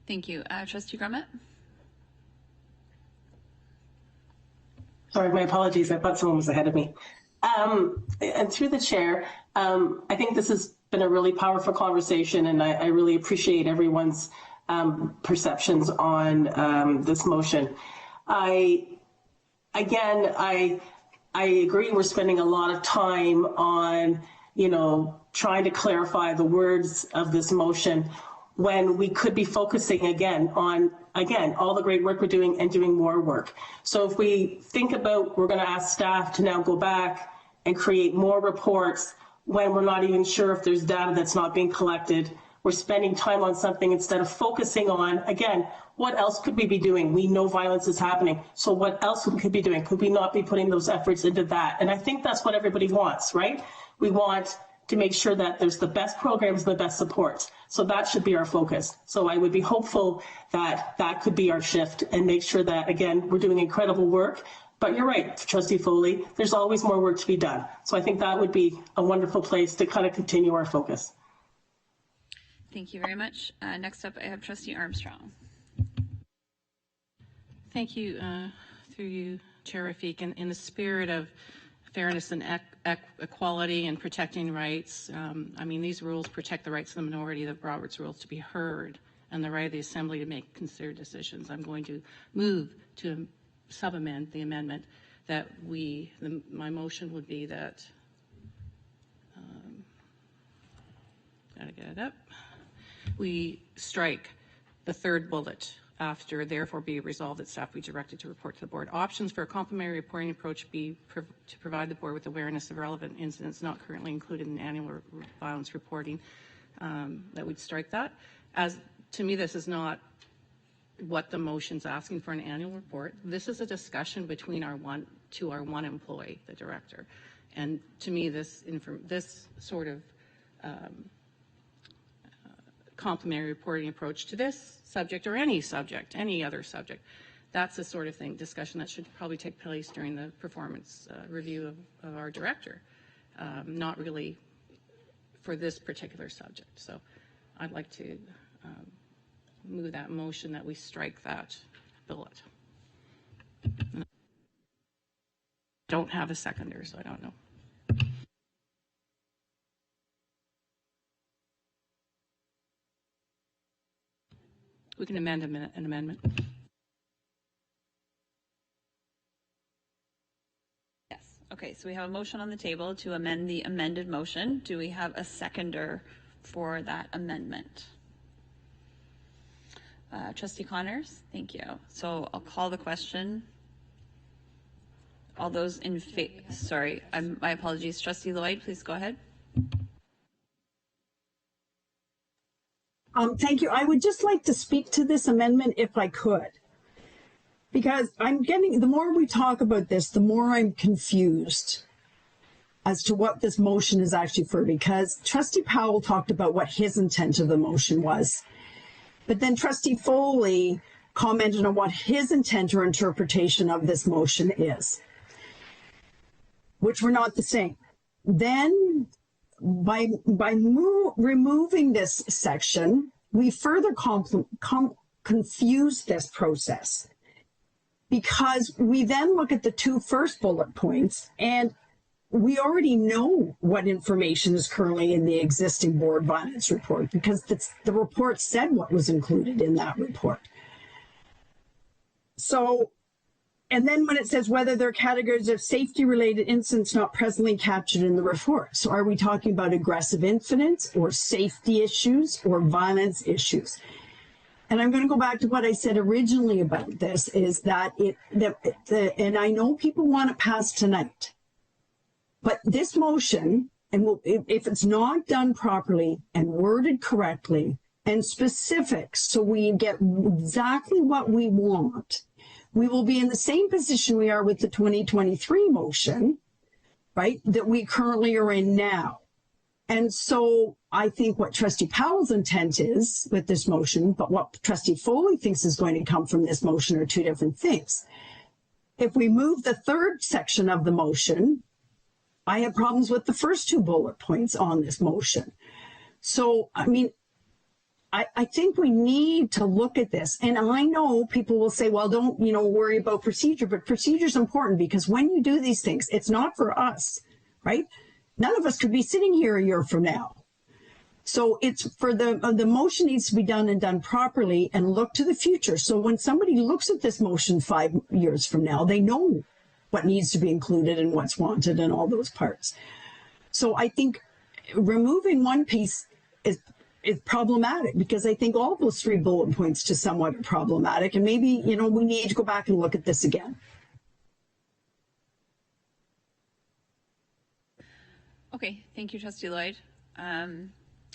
Thank you. Trustee Grummett? Sorry, my apologies. I thought someone was ahead of me. And through the chair, I think this has been a really powerful conversation, and I really appreciate everyone's perceptions on this motion. I agree we're spending a lot of time on, you know, trying to clarify the words of this motion when we could be focusing on all the great work we're doing and doing more work. So if we think about, we're going to ask staff to now go back and create more reports when we're not even sure if there's data that's not being collected. We're spending time on something instead of focusing on, again, what else could we be doing? We know violence is happening. So what else we could be doing? Could we not be putting those efforts into that? And I think that's what everybody wants, right? We want to make sure that there's the best programs, the best supports. So that should be our focus. So I would be hopeful that that could be our shift and make sure that, again, we're doing incredible work. But you're right, Trustee Foley, there's always more work to be done. So I think that would be a wonderful place to kind of continue our focus. Thank you very much. Next up, I have Trustee Armstrong. Thank you, through you, Chair Rafik. In the spirit of fairness and equality and protecting rights, I mean, these rules protect the rights of the minority, the Roberts rules to be heard, and the right of the Assembly to make considered decisions. I'm going to move to sub-amend the amendment that my motion would be that, gotta get it up, we strike the third bullet after therefore be resolved that staff be directed to report to the board. Options for a complementary reporting approach be to provide the board with awareness of relevant incidents not currently included in annual violence reporting. That we'd strike that. As to me, this is not what the motion's asking for, an annual report. This is a discussion between our one employee, the director. And to me, this sort of complementary reporting approach to this subject or any subject, any other subject, that's the sort of discussion that should probably take place during the performance review of our director, not really for this particular subject. So I'd like to move that motion that we strike that bullet. Don't have a seconder, so I don't know. We can amend an amendment. Yes. Okay, so we have a motion on the table to amend the amended motion. Do we have a seconder for that amendment? Trustee Connors, thank you. So I'll call the question. All those in favor, sorry, my apologies. Trustee Lloyd, please go ahead. Thank you. I would just like to speak to this amendment if I could. Because the more we talk about this, the more I'm confused as to what this motion is actually for, because Trustee Powell talked about what his intent of the motion was. But then Trustee Foley commented on what his intent or interpretation of this motion is, which were not the same. Then by removing this section, we further confuse this process, because we then look at the two first bullet points and we already know what information is currently in the existing board violence report, because the report said what was included in that report. So, and then when it says whether there are categories of safety-related incidents not presently captured in the report. So are we talking about aggressive incidents or safety issues or violence issues? And I'm going to go back to what I said originally about this, is that and I know people want it passed tonight, but this motion, and if it's not done properly and worded correctly and specific, so we get exactly what we want, we will be in the same position we are with the 2023 motion, right, that we currently are in now. And so I think what Trustee Powell's intent is with this motion, but what Trustee Foley thinks is going to come from this motion are two different things. If we move the third section of the motion, I have problems with the first two bullet points on this motion. So, I mean, I think we need to look at this. And I know people will say, well, don't, worry about procedure, but procedure is important, because when you do these things, it's not for us, right? None of us could be sitting here a year from now. So it's for the motion needs to be done and done properly and look to the future. So when somebody looks at this motion 5 years from now, they know what needs to be included and what's wanted and all those parts. So I think removing one piece is problematic, because I think all those three bullet points to somewhat are problematic, and maybe, we need to go back and look at this again. Okay, thank you, Trustee Lloyd.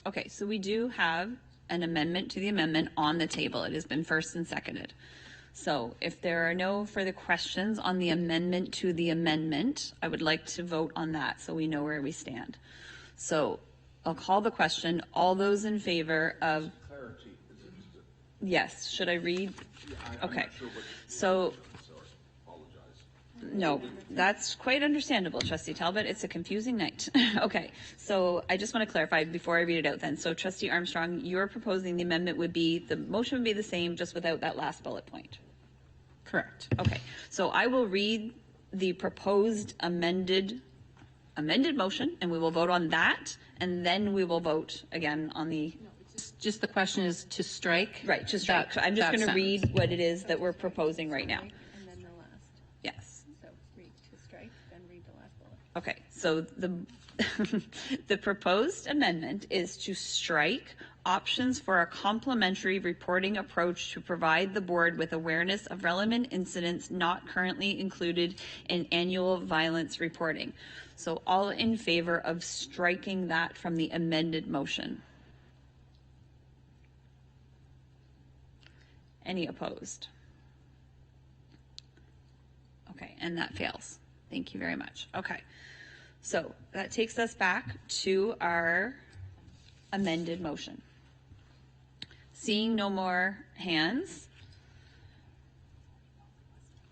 Okay, so we do have an amendment to the amendment on the table. It has been first and seconded. So if there are no further questions on the amendment to the amendment, I would like to vote on that so we know where we stand. So I'll call the question. All those in favor of... Clarity. Yes, should I read? Okay, so... No, that's quite understandable, Trustee Talbot. It's a confusing night. Okay, so I just want to clarify before I read it out then. So Trustee Armstrong, you're proposing the amendment would be, the motion would be the same, just without that last bullet point. Correct. Okay, so I will read the proposed amended motion, and we will vote on that, and then we will vote again on the... Just the question is to strike? Right, to strike. I'm just going to read what it is that we're proposing right now. Yes. So read to strike, then read the last bullet. Okay, so the proposed amendment is to strike options for a complementary reporting approach to provide the board with awareness of relevant incidents not currently included in annual violence reporting. So all in favor of striking that from the amended motion? Any opposed? Okay, and that fails. Thank you very much. Okay, so that takes us back to our amended motion. Seeing no more hands,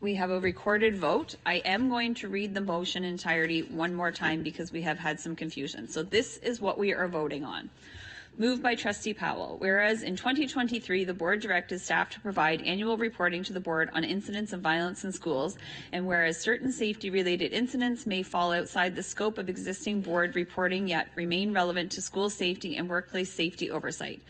we have a recorded vote. I am going to read the motion in entirety one more time because we have had some confusion. So this is what we are voting on. Moved by Trustee Powell. Whereas in 2023, the board directed staff to provide annual reporting to the board on incidents of violence in schools, and whereas certain safety-related incidents may fall outside the scope of existing board reporting yet remain relevant to school safety and workplace safety oversight.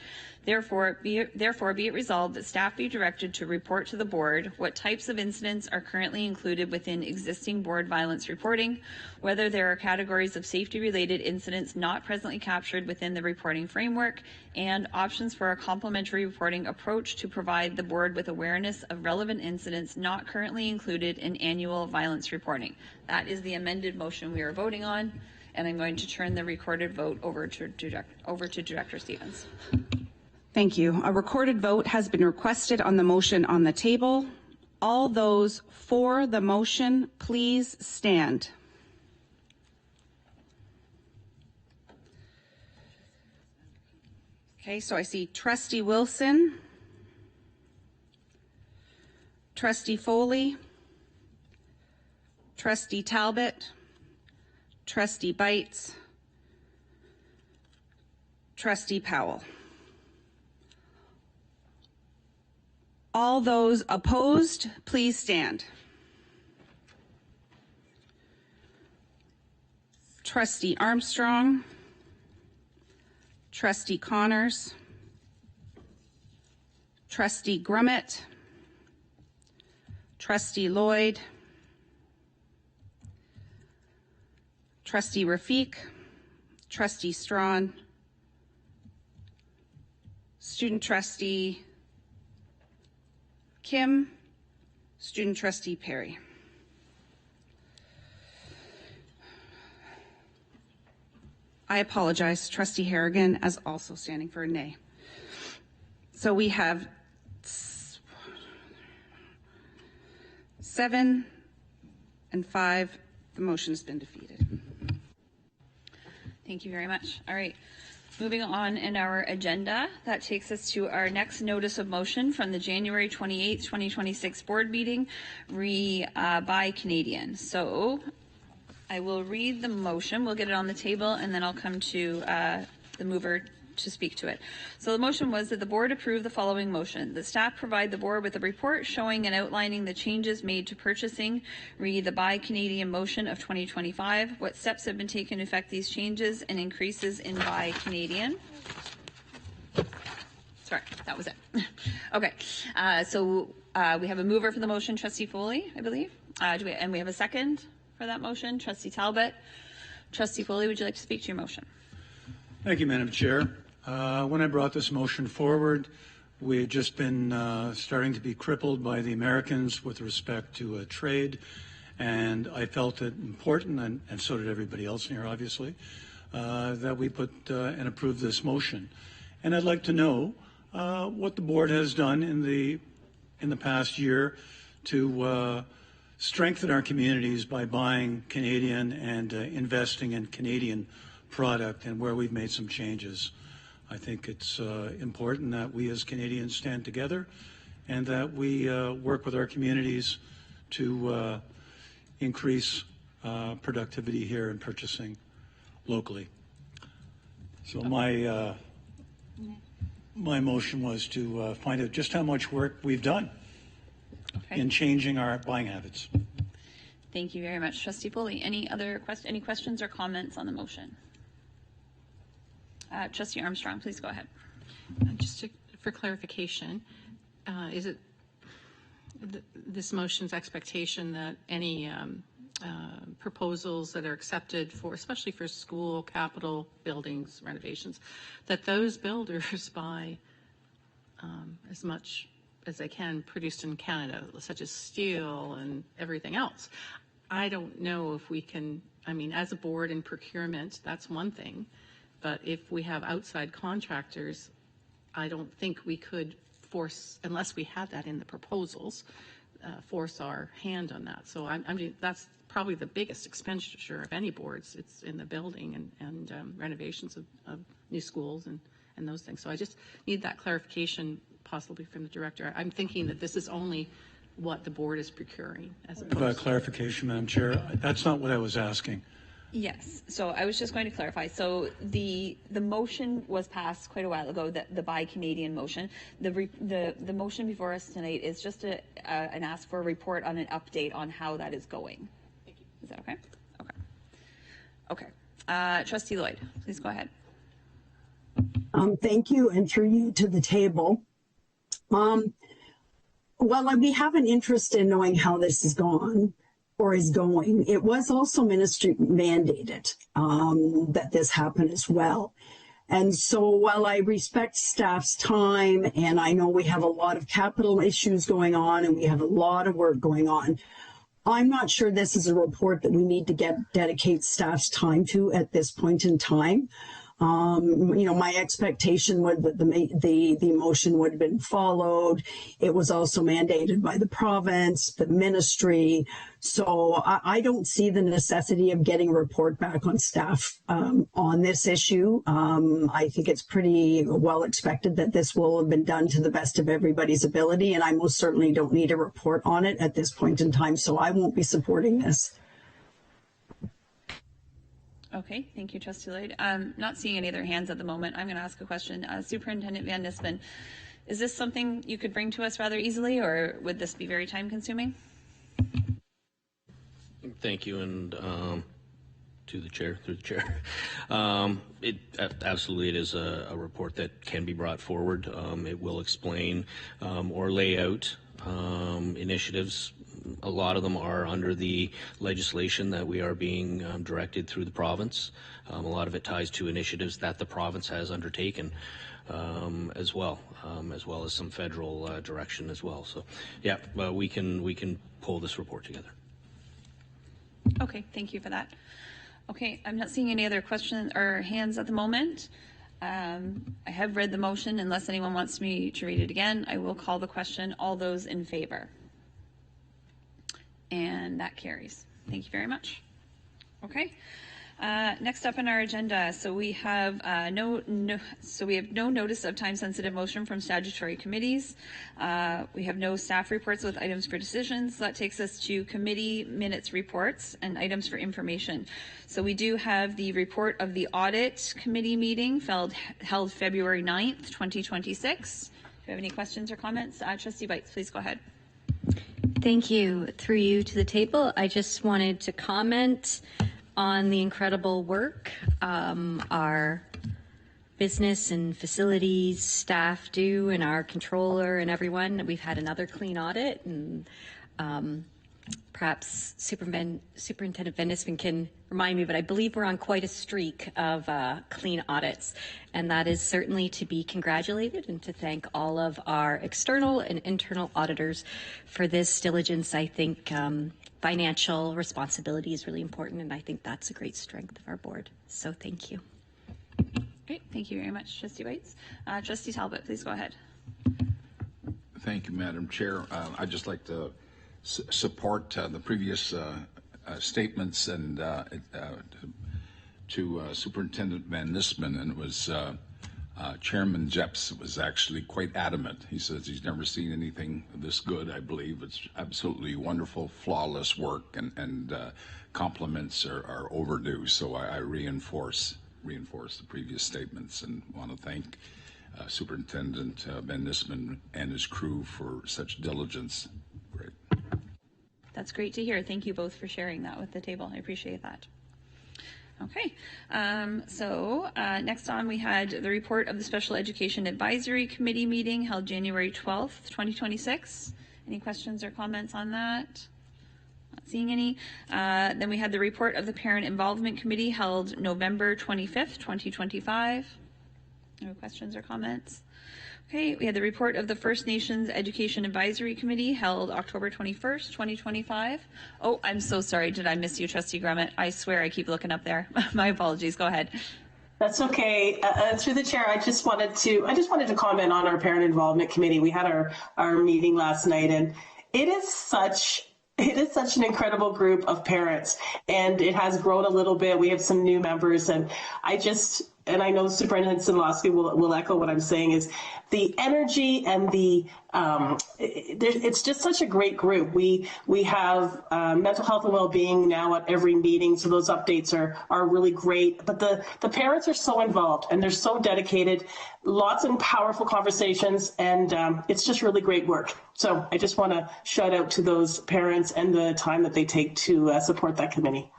Therefore, be it resolved that staff be directed to report to the board what types of incidents are currently included within existing board violence reporting, whether there are categories of safety-related incidents not presently captured within the reporting framework, and options for a complementary reporting approach to provide the board with awareness of relevant incidents not currently included in annual violence reporting. That is the amended motion we are voting on, and I'm going to turn the recorded vote over to Director Stevens. Thank you. A recorded vote has been requested on the motion on the table. All those for the motion, please stand. Okay, so I see Trustee Wilson, Trustee Foley, Trustee Talbot, Trustee Bites, Trustee Powell. All those opposed, please stand. Trustee Armstrong, Trustee Connors, Trustee Grummett, Trustee Lloyd, Trustee Rafiq, Trustee Strawn, Student Trustee Kim, Student Trustee Perry. I apologize, Trustee Harrigan, as also standing for a nay. So we have 7 and 5. The motion has been defeated. Thank you very much. All right. Moving on in our agenda, that takes us to our next notice of motion from the January 28th, 2026 board meeting, by Canadian. So I will read the motion. We'll get it on the table, and then I'll come to the mover to speak to it. So the motion was that the board approve the following motion. The staff provide the board with a report showing and outlining the changes made to purchasing, the Buy Canadian motion of 2025, what steps have been taken to affect these changes and increases in Buy Canadian. Sorry, that was it. Okay, so we have a mover for the motion, Trustee Foley, I believe. And we have a second for that motion, Trustee Talbot. Trustee Foley, would you like to speak to your motion? Thank you, Madam Chair. When I brought this motion forward, we had just been starting to be crippled by the Americans with respect to trade, and I felt it important, and so did everybody else here, obviously, that we put and approve this motion. And I'd like to know what the board has done in the past year to strengthen our communities by buying Canadian and investing in Canadian product, and where we've made some changes. I think it's important that we as Canadians stand together and that we work with our communities to increase productivity here and purchasing locally. So my motion was to find out just how much work we've done in changing our buying habits. Thank you very much, Trustee Foley. Any questions or comments on the motion? Trustee Armstrong, please go ahead. Just for clarification, is it this motion's expectation that any proposals that are accepted for, especially for school capital buildings renovations, that those builders buy as much as they can produced in Canada, such as steel and everything else? I don't know if we can, I mean, as a board in procurement, that's one thing. But if we have outside contractors, I don't think we could force, unless we had that in the proposals, force our hand on that. So I mean, that's probably the biggest expenditure of any boards. It's in the building and renovations of new schools and those things. So I just need that clarification, possibly from the director. I'm thinking that this is only what the board is procuring. As About clarification, Madam Chair, that's not what I was asking. Yes, so I was just going to clarify. So the motion was passed quite a while ago, the Buy Canadian motion. The motion before us tonight is just an ask for a report on an update on how that is going. Thank you. Is that okay? Okay. Trustee Lloyd, please go ahead. Thank you, and through you to the table. Well, we have an interest in knowing how this is gone. Or is going. It was also ministry mandated that this happen as well. And so while I respect staff's time, and I know we have a lot of capital issues going on and we have a lot of work going on, I'm not sure this is a report that we need to dedicate staff's time to at this point in time. My expectation was that the motion would have been followed. It was also mandated by the province, the ministry. So I don't see the necessity of getting a report back on staff on this issue. I think it's pretty well expected that this will have been done to the best of everybody's ability, and I most certainly don't need a report on it at this point in time, so I won't be supporting this. Okay, thank you, Trustee Lloyd. Not seeing any other hands at the moment. I'm going to ask a question. Superintendent Van Nispen, is this something you could bring to us rather easily, or would this be very time consuming? Thank you, and through the chair. Absolutely, it is a report that can be brought forward. It will explain or lay out initiatives. A lot of them are under the legislation that we are being directed through the province. A lot of it ties to initiatives that the province has undertaken as well as some federal direction as well. So, yeah, we can pull this report together. Okay, thank you for that. Okay, I'm not seeing any other questions or hands at the moment. I have read the motion. Unless anyone wants me to read it again, I will call the question. All those in favor? And that carries. Thank you very much. Okay. Next up on our agenda, so we have no notice of time-sensitive motion from statutory committees. We have no staff reports with items for decisions. That takes us to committee minutes reports and items for information. So we do have the report of the audit committee meeting held February 9th, 2026. Do you have any questions or comments? Trustee Bites, please go ahead. Thank you. Through you to the table, I just wanted to comment on the incredible work our business and facilities staff do, and our controller and everyone. We've had another clean audit, and perhaps Superintendent Van Nispen can remind me, but I believe we're on quite a streak of clean audits, and that is certainly to be congratulated, and to thank all of our external and internal auditors for this diligence. I think financial responsibility is really important, and I think that's a great strength of our board. So thank you. Great, thank you very much, Trustee Bites. Trustee Talbot, please go ahead. Thank you, Madam Chair. I'd just like to support the previous statements and to Superintendent Van Nispen, and it was Chairman Jeps was actually quite adamant. He says he's never seen anything this good. I believe it's absolutely wonderful, flawless work, and compliments are overdue. So I reinforce the previous statements, and want to thank Superintendent Van Nispen and his crew for such diligence. Great. That's great to hear. Thank you both for sharing that with the table. I appreciate that. Okay, next on we had the report of the Special Education Advisory Committee meeting held January 12th, 2026. Any questions or comments on that? Not seeing any. Then we had the report of the Parent Involvement Committee held November 25th, 2025. No questions or comments? Okay, we had the report of the First Nations Education Advisory Committee held October 21st, 2025. Oh, I'm so sorry. Did I miss you, Trustee Grummett? I swear I keep looking up there. My apologies. Go ahead. That's okay. Through the chair, I just wanted to comment on our Parent Involvement Committee. We had our meeting last night, and it is such an incredible group of parents, and it has grown a little bit. We have some new members, and I know Superintendent Sidlowski will echo what I'm saying, is the energy and it's just such a great group. We have mental health and well-being now at every meeting, so those updates are really great. But the parents are so involved, and they're so dedicated, lots of powerful conversations, and it's just really great work. So I just want to shout out to those parents and the time that they take to support that committee.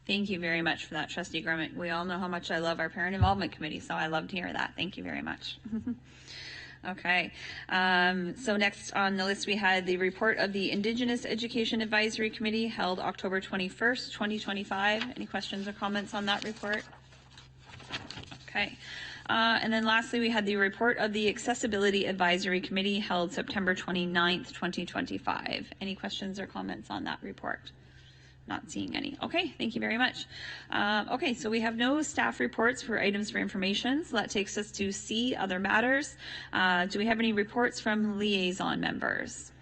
Thank you very much for that, Trustee Grummett. We all know how much I love our Parent Involvement Committee, so I love to hear that. Thank you very much. Okay, so next on the list we had the report of the Indigenous Education Advisory Committee held October 21st, 2025. Any questions or comments on that report? Okay. And then lastly, we had the report of the Accessibility Advisory Committee held September 29th, 2025. Any questions or comments on that report? Not seeing any. Okay, thank you very much. Okay, so we have no staff reports for items for information, so that takes us to C, other matters. Do we have any reports from liaison members?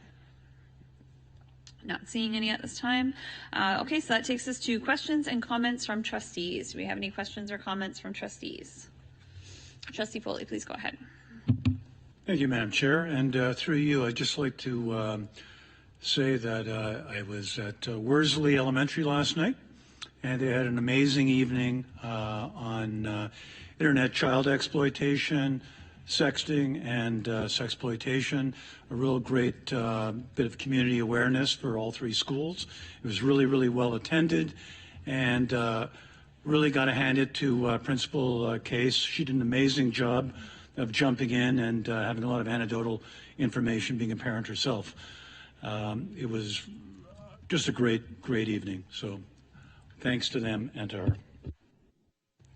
Not seeing any at this time. Okay, so that takes us to questions and comments from trustees. Do we have any questions or comments from trustees? Trustee Foley, please go ahead. Thank you, Madam Chair. And through you, I'd just like to say that I was at Worsley Elementary last night, and they had an amazing evening on internet child exploitation, sexting, and sexploitation. A real great bit of community awareness for all three schools. It was really, really well attended, and really got to hand it to Principal Case. She did an amazing job of jumping in and having a lot of anecdotal information, being a parent herself. It was just a great, great evening. So thanks to them and to her.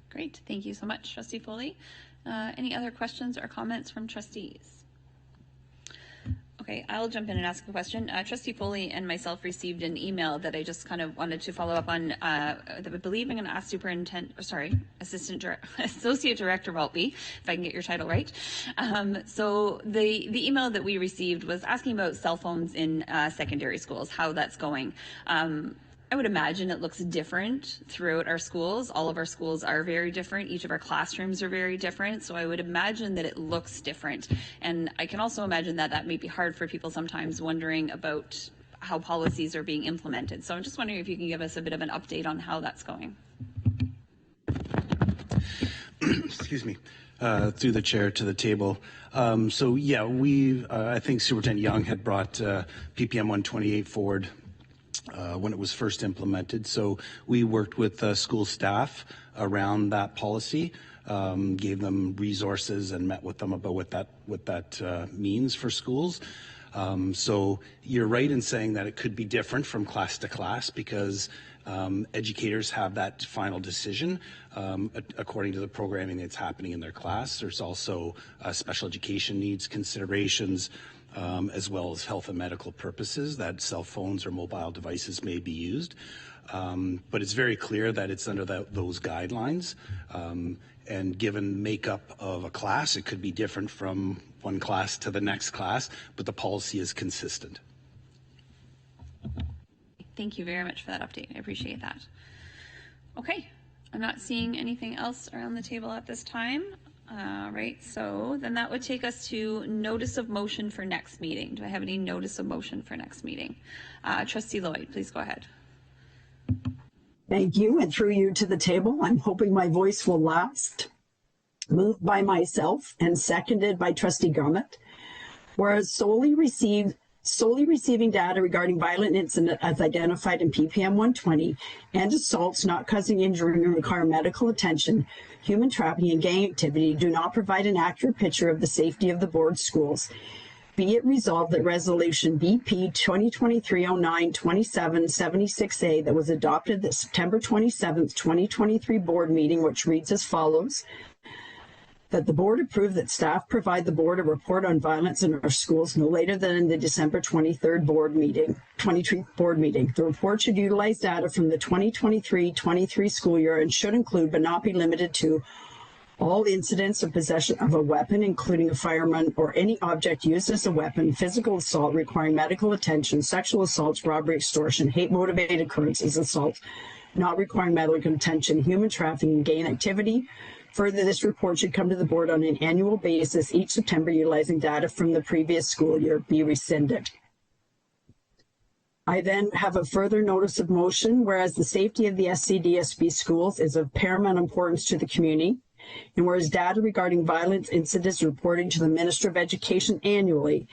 Great. Thank you so much, Trustee Foley. Any other questions or comments from trustees? Okay, I'll jump in and ask a question. Trustee Foley and myself received an email that I just kind of wanted to follow up on. I believe I'm going to ask Associate Director Welpe, if I can get your title right. So the email that we received was asking about cell phones in secondary schools, how that's going. I would imagine it looks different throughout our schools. All of our schools are very different. Each of our classrooms are very different. So I would imagine that it looks different. And I can also imagine that that may be hard for people sometimes, wondering about how policies are being implemented. So I'm just wondering if you can give us a bit of an update on how that's going. Excuse me. Through the chair to the table. So yeah, I think Superintendent Young had brought PPM 128 forward when it was first implemented. So we worked with school staff around that policy, gave them resources and met with them about what that means for schools. So you're right in saying that it could be different from class to class because educators have that final decision according to the programming that's happening in their class. There's also special education needs considerations, as well as health and medical purposes that cell phones or mobile devices may be used. But it's very clear that it's under those guidelines. And given makeup of a class, it could be different from one class to the next class, but the policy is consistent. Thank you very much for that update. I appreciate that. Okay, I'm not seeing anything else around the table at this time. Right, so then that would take us to notice of motion for next meeting. Do I have any notice of motion for next meeting? Trustee Lloyd, please go ahead. Thank you, and through you to the table. I'm hoping my voice will last. Moved by myself and seconded by Trustee Gummett. Whereas solely receiving data regarding violent incident as identified in PPM 120 and assaults not causing injury and require medical attention, human trafficking and gang activity do not provide an accurate picture of the safety of the board schools. Be it resolved that Resolution BP 2023-09-2776A that was adopted at the September 27th, 2023 board meeting, which reads as follows. That the board approve that staff provide the board a report on violence in our schools no later than in the December 23rd board meeting. The report should utilize data from the 2023-23 school year and should include but not be limited to all incidents of possession of a weapon, including a firearm or any object used as a weapon, physical assault requiring medical attention, sexual assaults, robbery, extortion, hate-motivated occurrences, assault not requiring medical attention, human trafficking, gang activity. Further, this report should come to the board on an annual basis each September utilizing data from the previous school year be rescinded. I then have a further notice of motion, whereas the safety of the SCDSB schools is of paramount importance to the community, and whereas data regarding violence incidents reporting to the Minister of Education annually,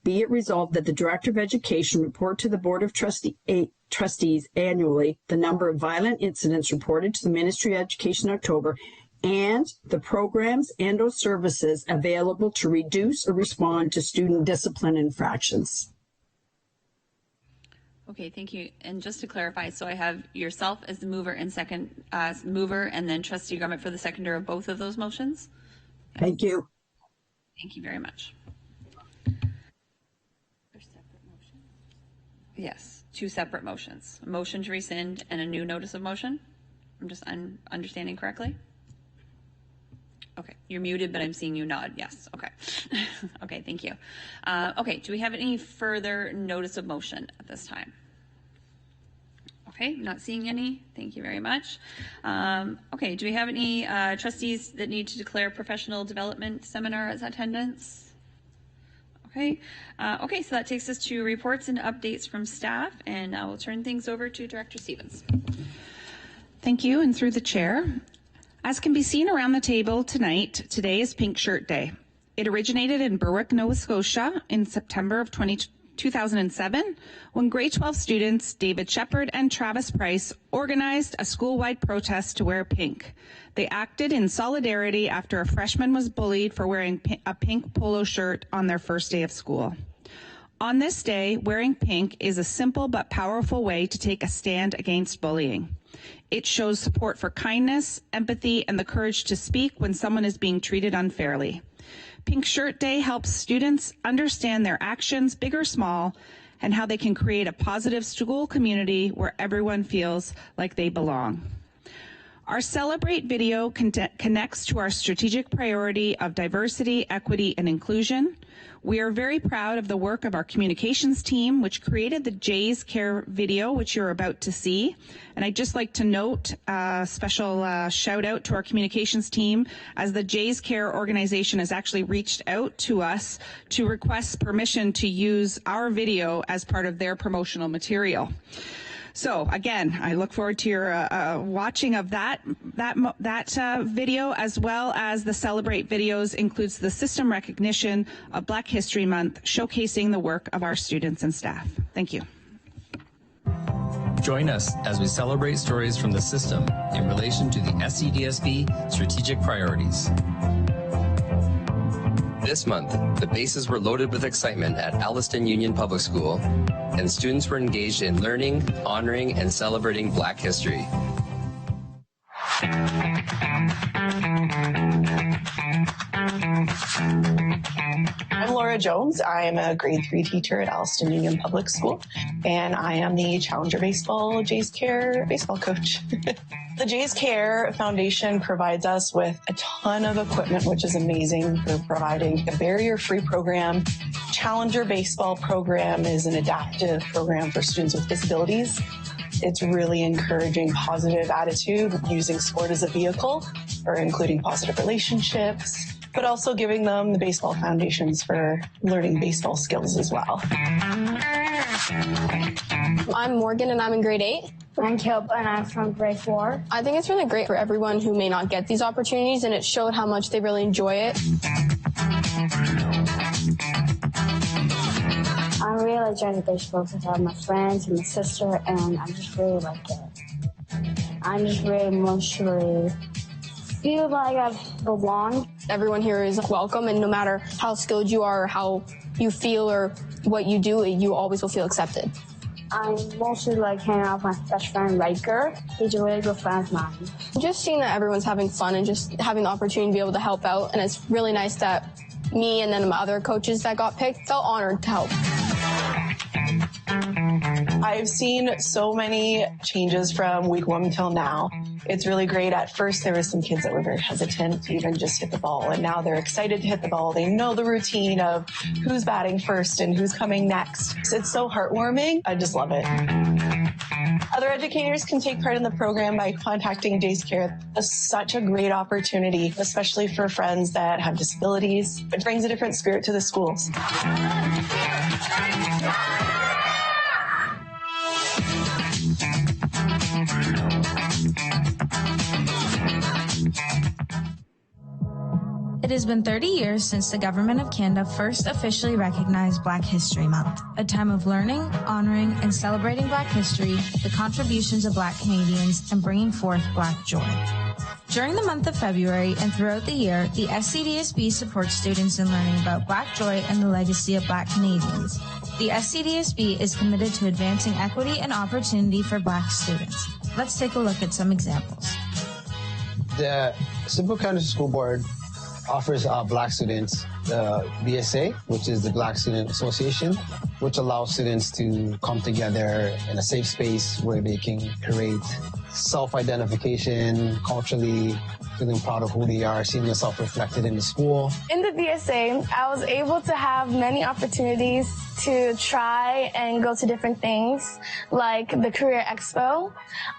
be it resolved that the Director of Education report to the Board of Trustees annually the number of violent incidents reported to the Ministry of Education in October and the programs and/or services available to reduce or respond to student discipline infractions. Okay, thank you. And just to clarify, so I have yourself as the mover and second mover, and then Trustee Gummett for the seconder of both of those motions? Thank you. Thank you very much. Yes. two separate motions, a motion to rescind and a new notice of motion? I'm just understanding correctly? Okay, you're muted, but I'm seeing you nod. Yes, okay. Okay, thank you. Okay, do we have any further notice of motion at this time? Okay, not seeing any. Thank you very much. Okay, do we have any trustees that need to declare professional development seminar as attendance? Okay, okay, so that takes us to reports and updates from staff, and I will turn things over to Director Stevens. Thank you, and through the chair. As can be seen around the table tonight, today is Pink Shirt Day. It originated in Berwick, Nova Scotia in September of 2007 when grade 12 students David Shepard and Travis Price organized a school-wide protest to wear pink. They acted in solidarity after a freshman was bullied for wearing a pink polo shirt on their first day of school. On this day, wearing pink is a simple but powerful way to take a stand against bullying. It shows support for kindness, empathy, and the courage to speak when someone is being treated unfairly. Pink Shirt Day helps students understand their actions, big or small, and how they can create a positive school community where everyone feels like they belong. Our Celebrate video connects to our strategic priority of diversity, equity, and inclusion. We are very proud of the work of our communications team, which created the Jays Care video, which you're about to see. And I'd just like to note a special shout out to our communications team, as the Jays Care organization has actually reached out to us to request permission to use our video as part of their promotional material. So again, I look forward to your watching of that video, as well as the Celebrate videos includes the system recognition of Black History Month, showcasing the work of our students and staff. Thank you. Join us as we celebrate stories from the system in relation to the SCDSB strategic priorities. This month, the bases were loaded with excitement at Alliston Union Public School, and students were engaged in learning, honoring, and celebrating Black history. I'm Laura Jones. I am a grade 3 teacher at Alliston Union Public School, and I am the Challenger Baseball Jays Care baseball coach. The Jays Care Foundation provides us with a ton of equipment, which is amazing for providing a barrier-free program. Challenger Baseball program is an adaptive program for students with disabilities. It's really encouraging positive attitude, using sport as a vehicle, or including positive relationships, but also giving them the baseball foundations for learning baseball skills as well. I'm Morgan and I'm in grade 8. I'm Caleb and I'm from grade 4. I think it's really great for everyone who may not get these opportunities, and it showed how much they really enjoy it. I really enjoy the baseball because I have my friends and my sister, and I just really like it. I just really emotionally feel like I belong. Everyone here is welcome, and no matter how skilled you are or how you feel or what you do, you always will feel accepted. I mostly like hanging out with my best friend, Riker. He's a really good friend of mine. Just seeing that everyone's having fun and just having the opportunity to be able to help out, and it's really nice that me and then my other coaches that got picked felt honored to help. I've seen so many changes from week 1 till now. It's really great. At first, there were some kids that were very hesitant to even just hit the ball, and now they're excited to hit the ball. They know the routine of who's batting first and who's coming next. It's so heartwarming. I just love it. Other educators can take part in the program by contacting Jays Care. It's such a great opportunity, especially for friends that have disabilities. It brings a different spirit to the schools. It has been 30 years since the Government of Canada first officially recognized Black History Month, a time of learning, honoring, and celebrating Black history, the contributions of Black Canadians, and bringing forth Black joy. During the month of February and throughout the year, the SCDSB supports students in learning about Black joy and the legacy of Black Canadians. The SCDSB is committed to advancing equity and opportunity for Black students. Let's take a look at some examples. The Simcoe County School Board offers Black students the BSA, which is the Black Student Association, which allows students to come together in a safe space where they can create self-identification, culturally feeling proud of who they are, seeing themselves reflected in the school. In the BSA, I was able to have many opportunities to try and go to different things, like the Career Expo.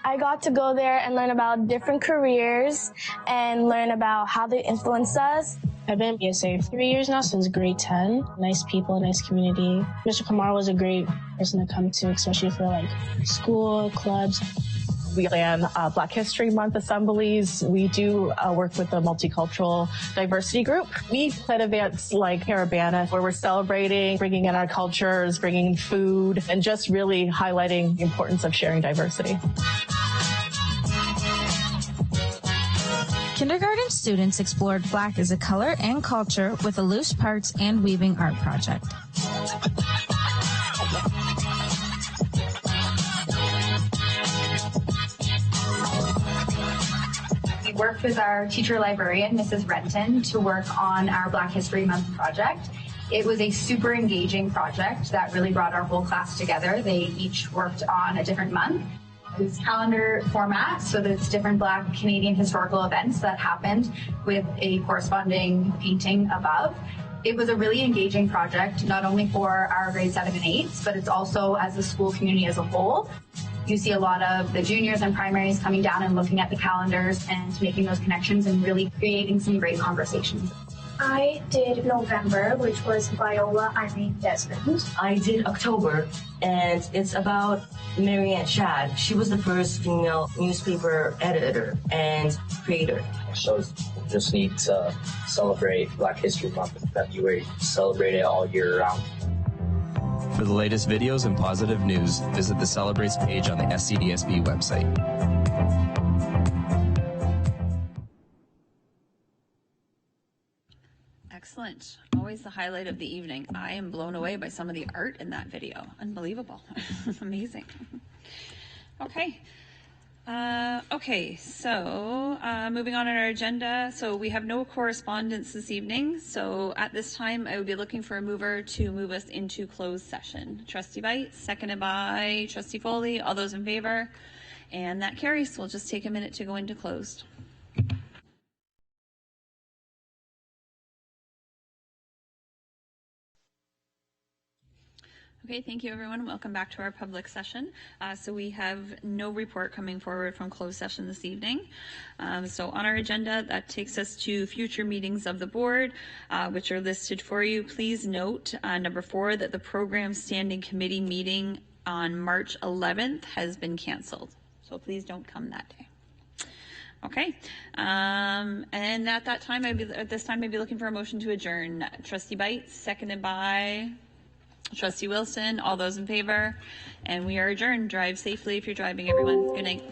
I got to go there and learn about different careers and learn about how they influence us. I've been in BSA for 3 years now, since grade 10. Nice people, nice community. Mr. Kamar was a great person to come to, especially for like school, clubs. We plan Black History Month assemblies. We do work with the multicultural diversity group. We plan events like Caravana, where we're celebrating, bringing in our cultures, bringing in food, and just really highlighting the importance of sharing diversity. Kindergarten students explored Black as a color and culture with a loose parts and weaving art project. We worked with our teacher librarian, Mrs. Renton, to work on our Black History Month project. It was a super engaging project that really brought our whole class together. They each worked on a different month. It was calendar format, so there's different Black Canadian historical events that happened with a corresponding painting above. It was a really engaging project, not only for our grade 7 and 8s, but it's also as the school community as a whole. You see a lot of the juniors and primaries coming down and looking at the calendars and making those connections and really creating some great conversations. I did November, which was Viola Irene Desmond. I did October, and it's about Marianne Shad. She was the first female newspaper editor and creator. So just need to celebrate Black History Month in February, celebrate it all year round. For the latest videos and positive news, visit the Celebrates page on the SCDSB website. Excellent. Always the highlight of the evening. I am blown away by some of the art in that video. Unbelievable. Amazing. Okay. So moving on in our agenda. So we have no correspondence this evening. So at this time, I would be looking for a mover to move us into closed session. Trustee Bites, seconded by Trustee Foley. All those in favor? And that carries. So we'll just take a minute to go into closed. Okay, thank you everyone. Welcome back to our public session. So we have no report coming forward from closed session this evening. So on our agenda, that takes us to future meetings of the board, which are listed for you. Please note, number 4, that the program standing committee meeting on March 11th has been canceled. So please don't come that day. Okay, and at that time, at this time, I'd be looking for a motion to adjourn. Trustee Bites, seconded by Trustee Wilson. All those in favor? And we are adjourned. Drive safely if you're driving, everyone. Good night.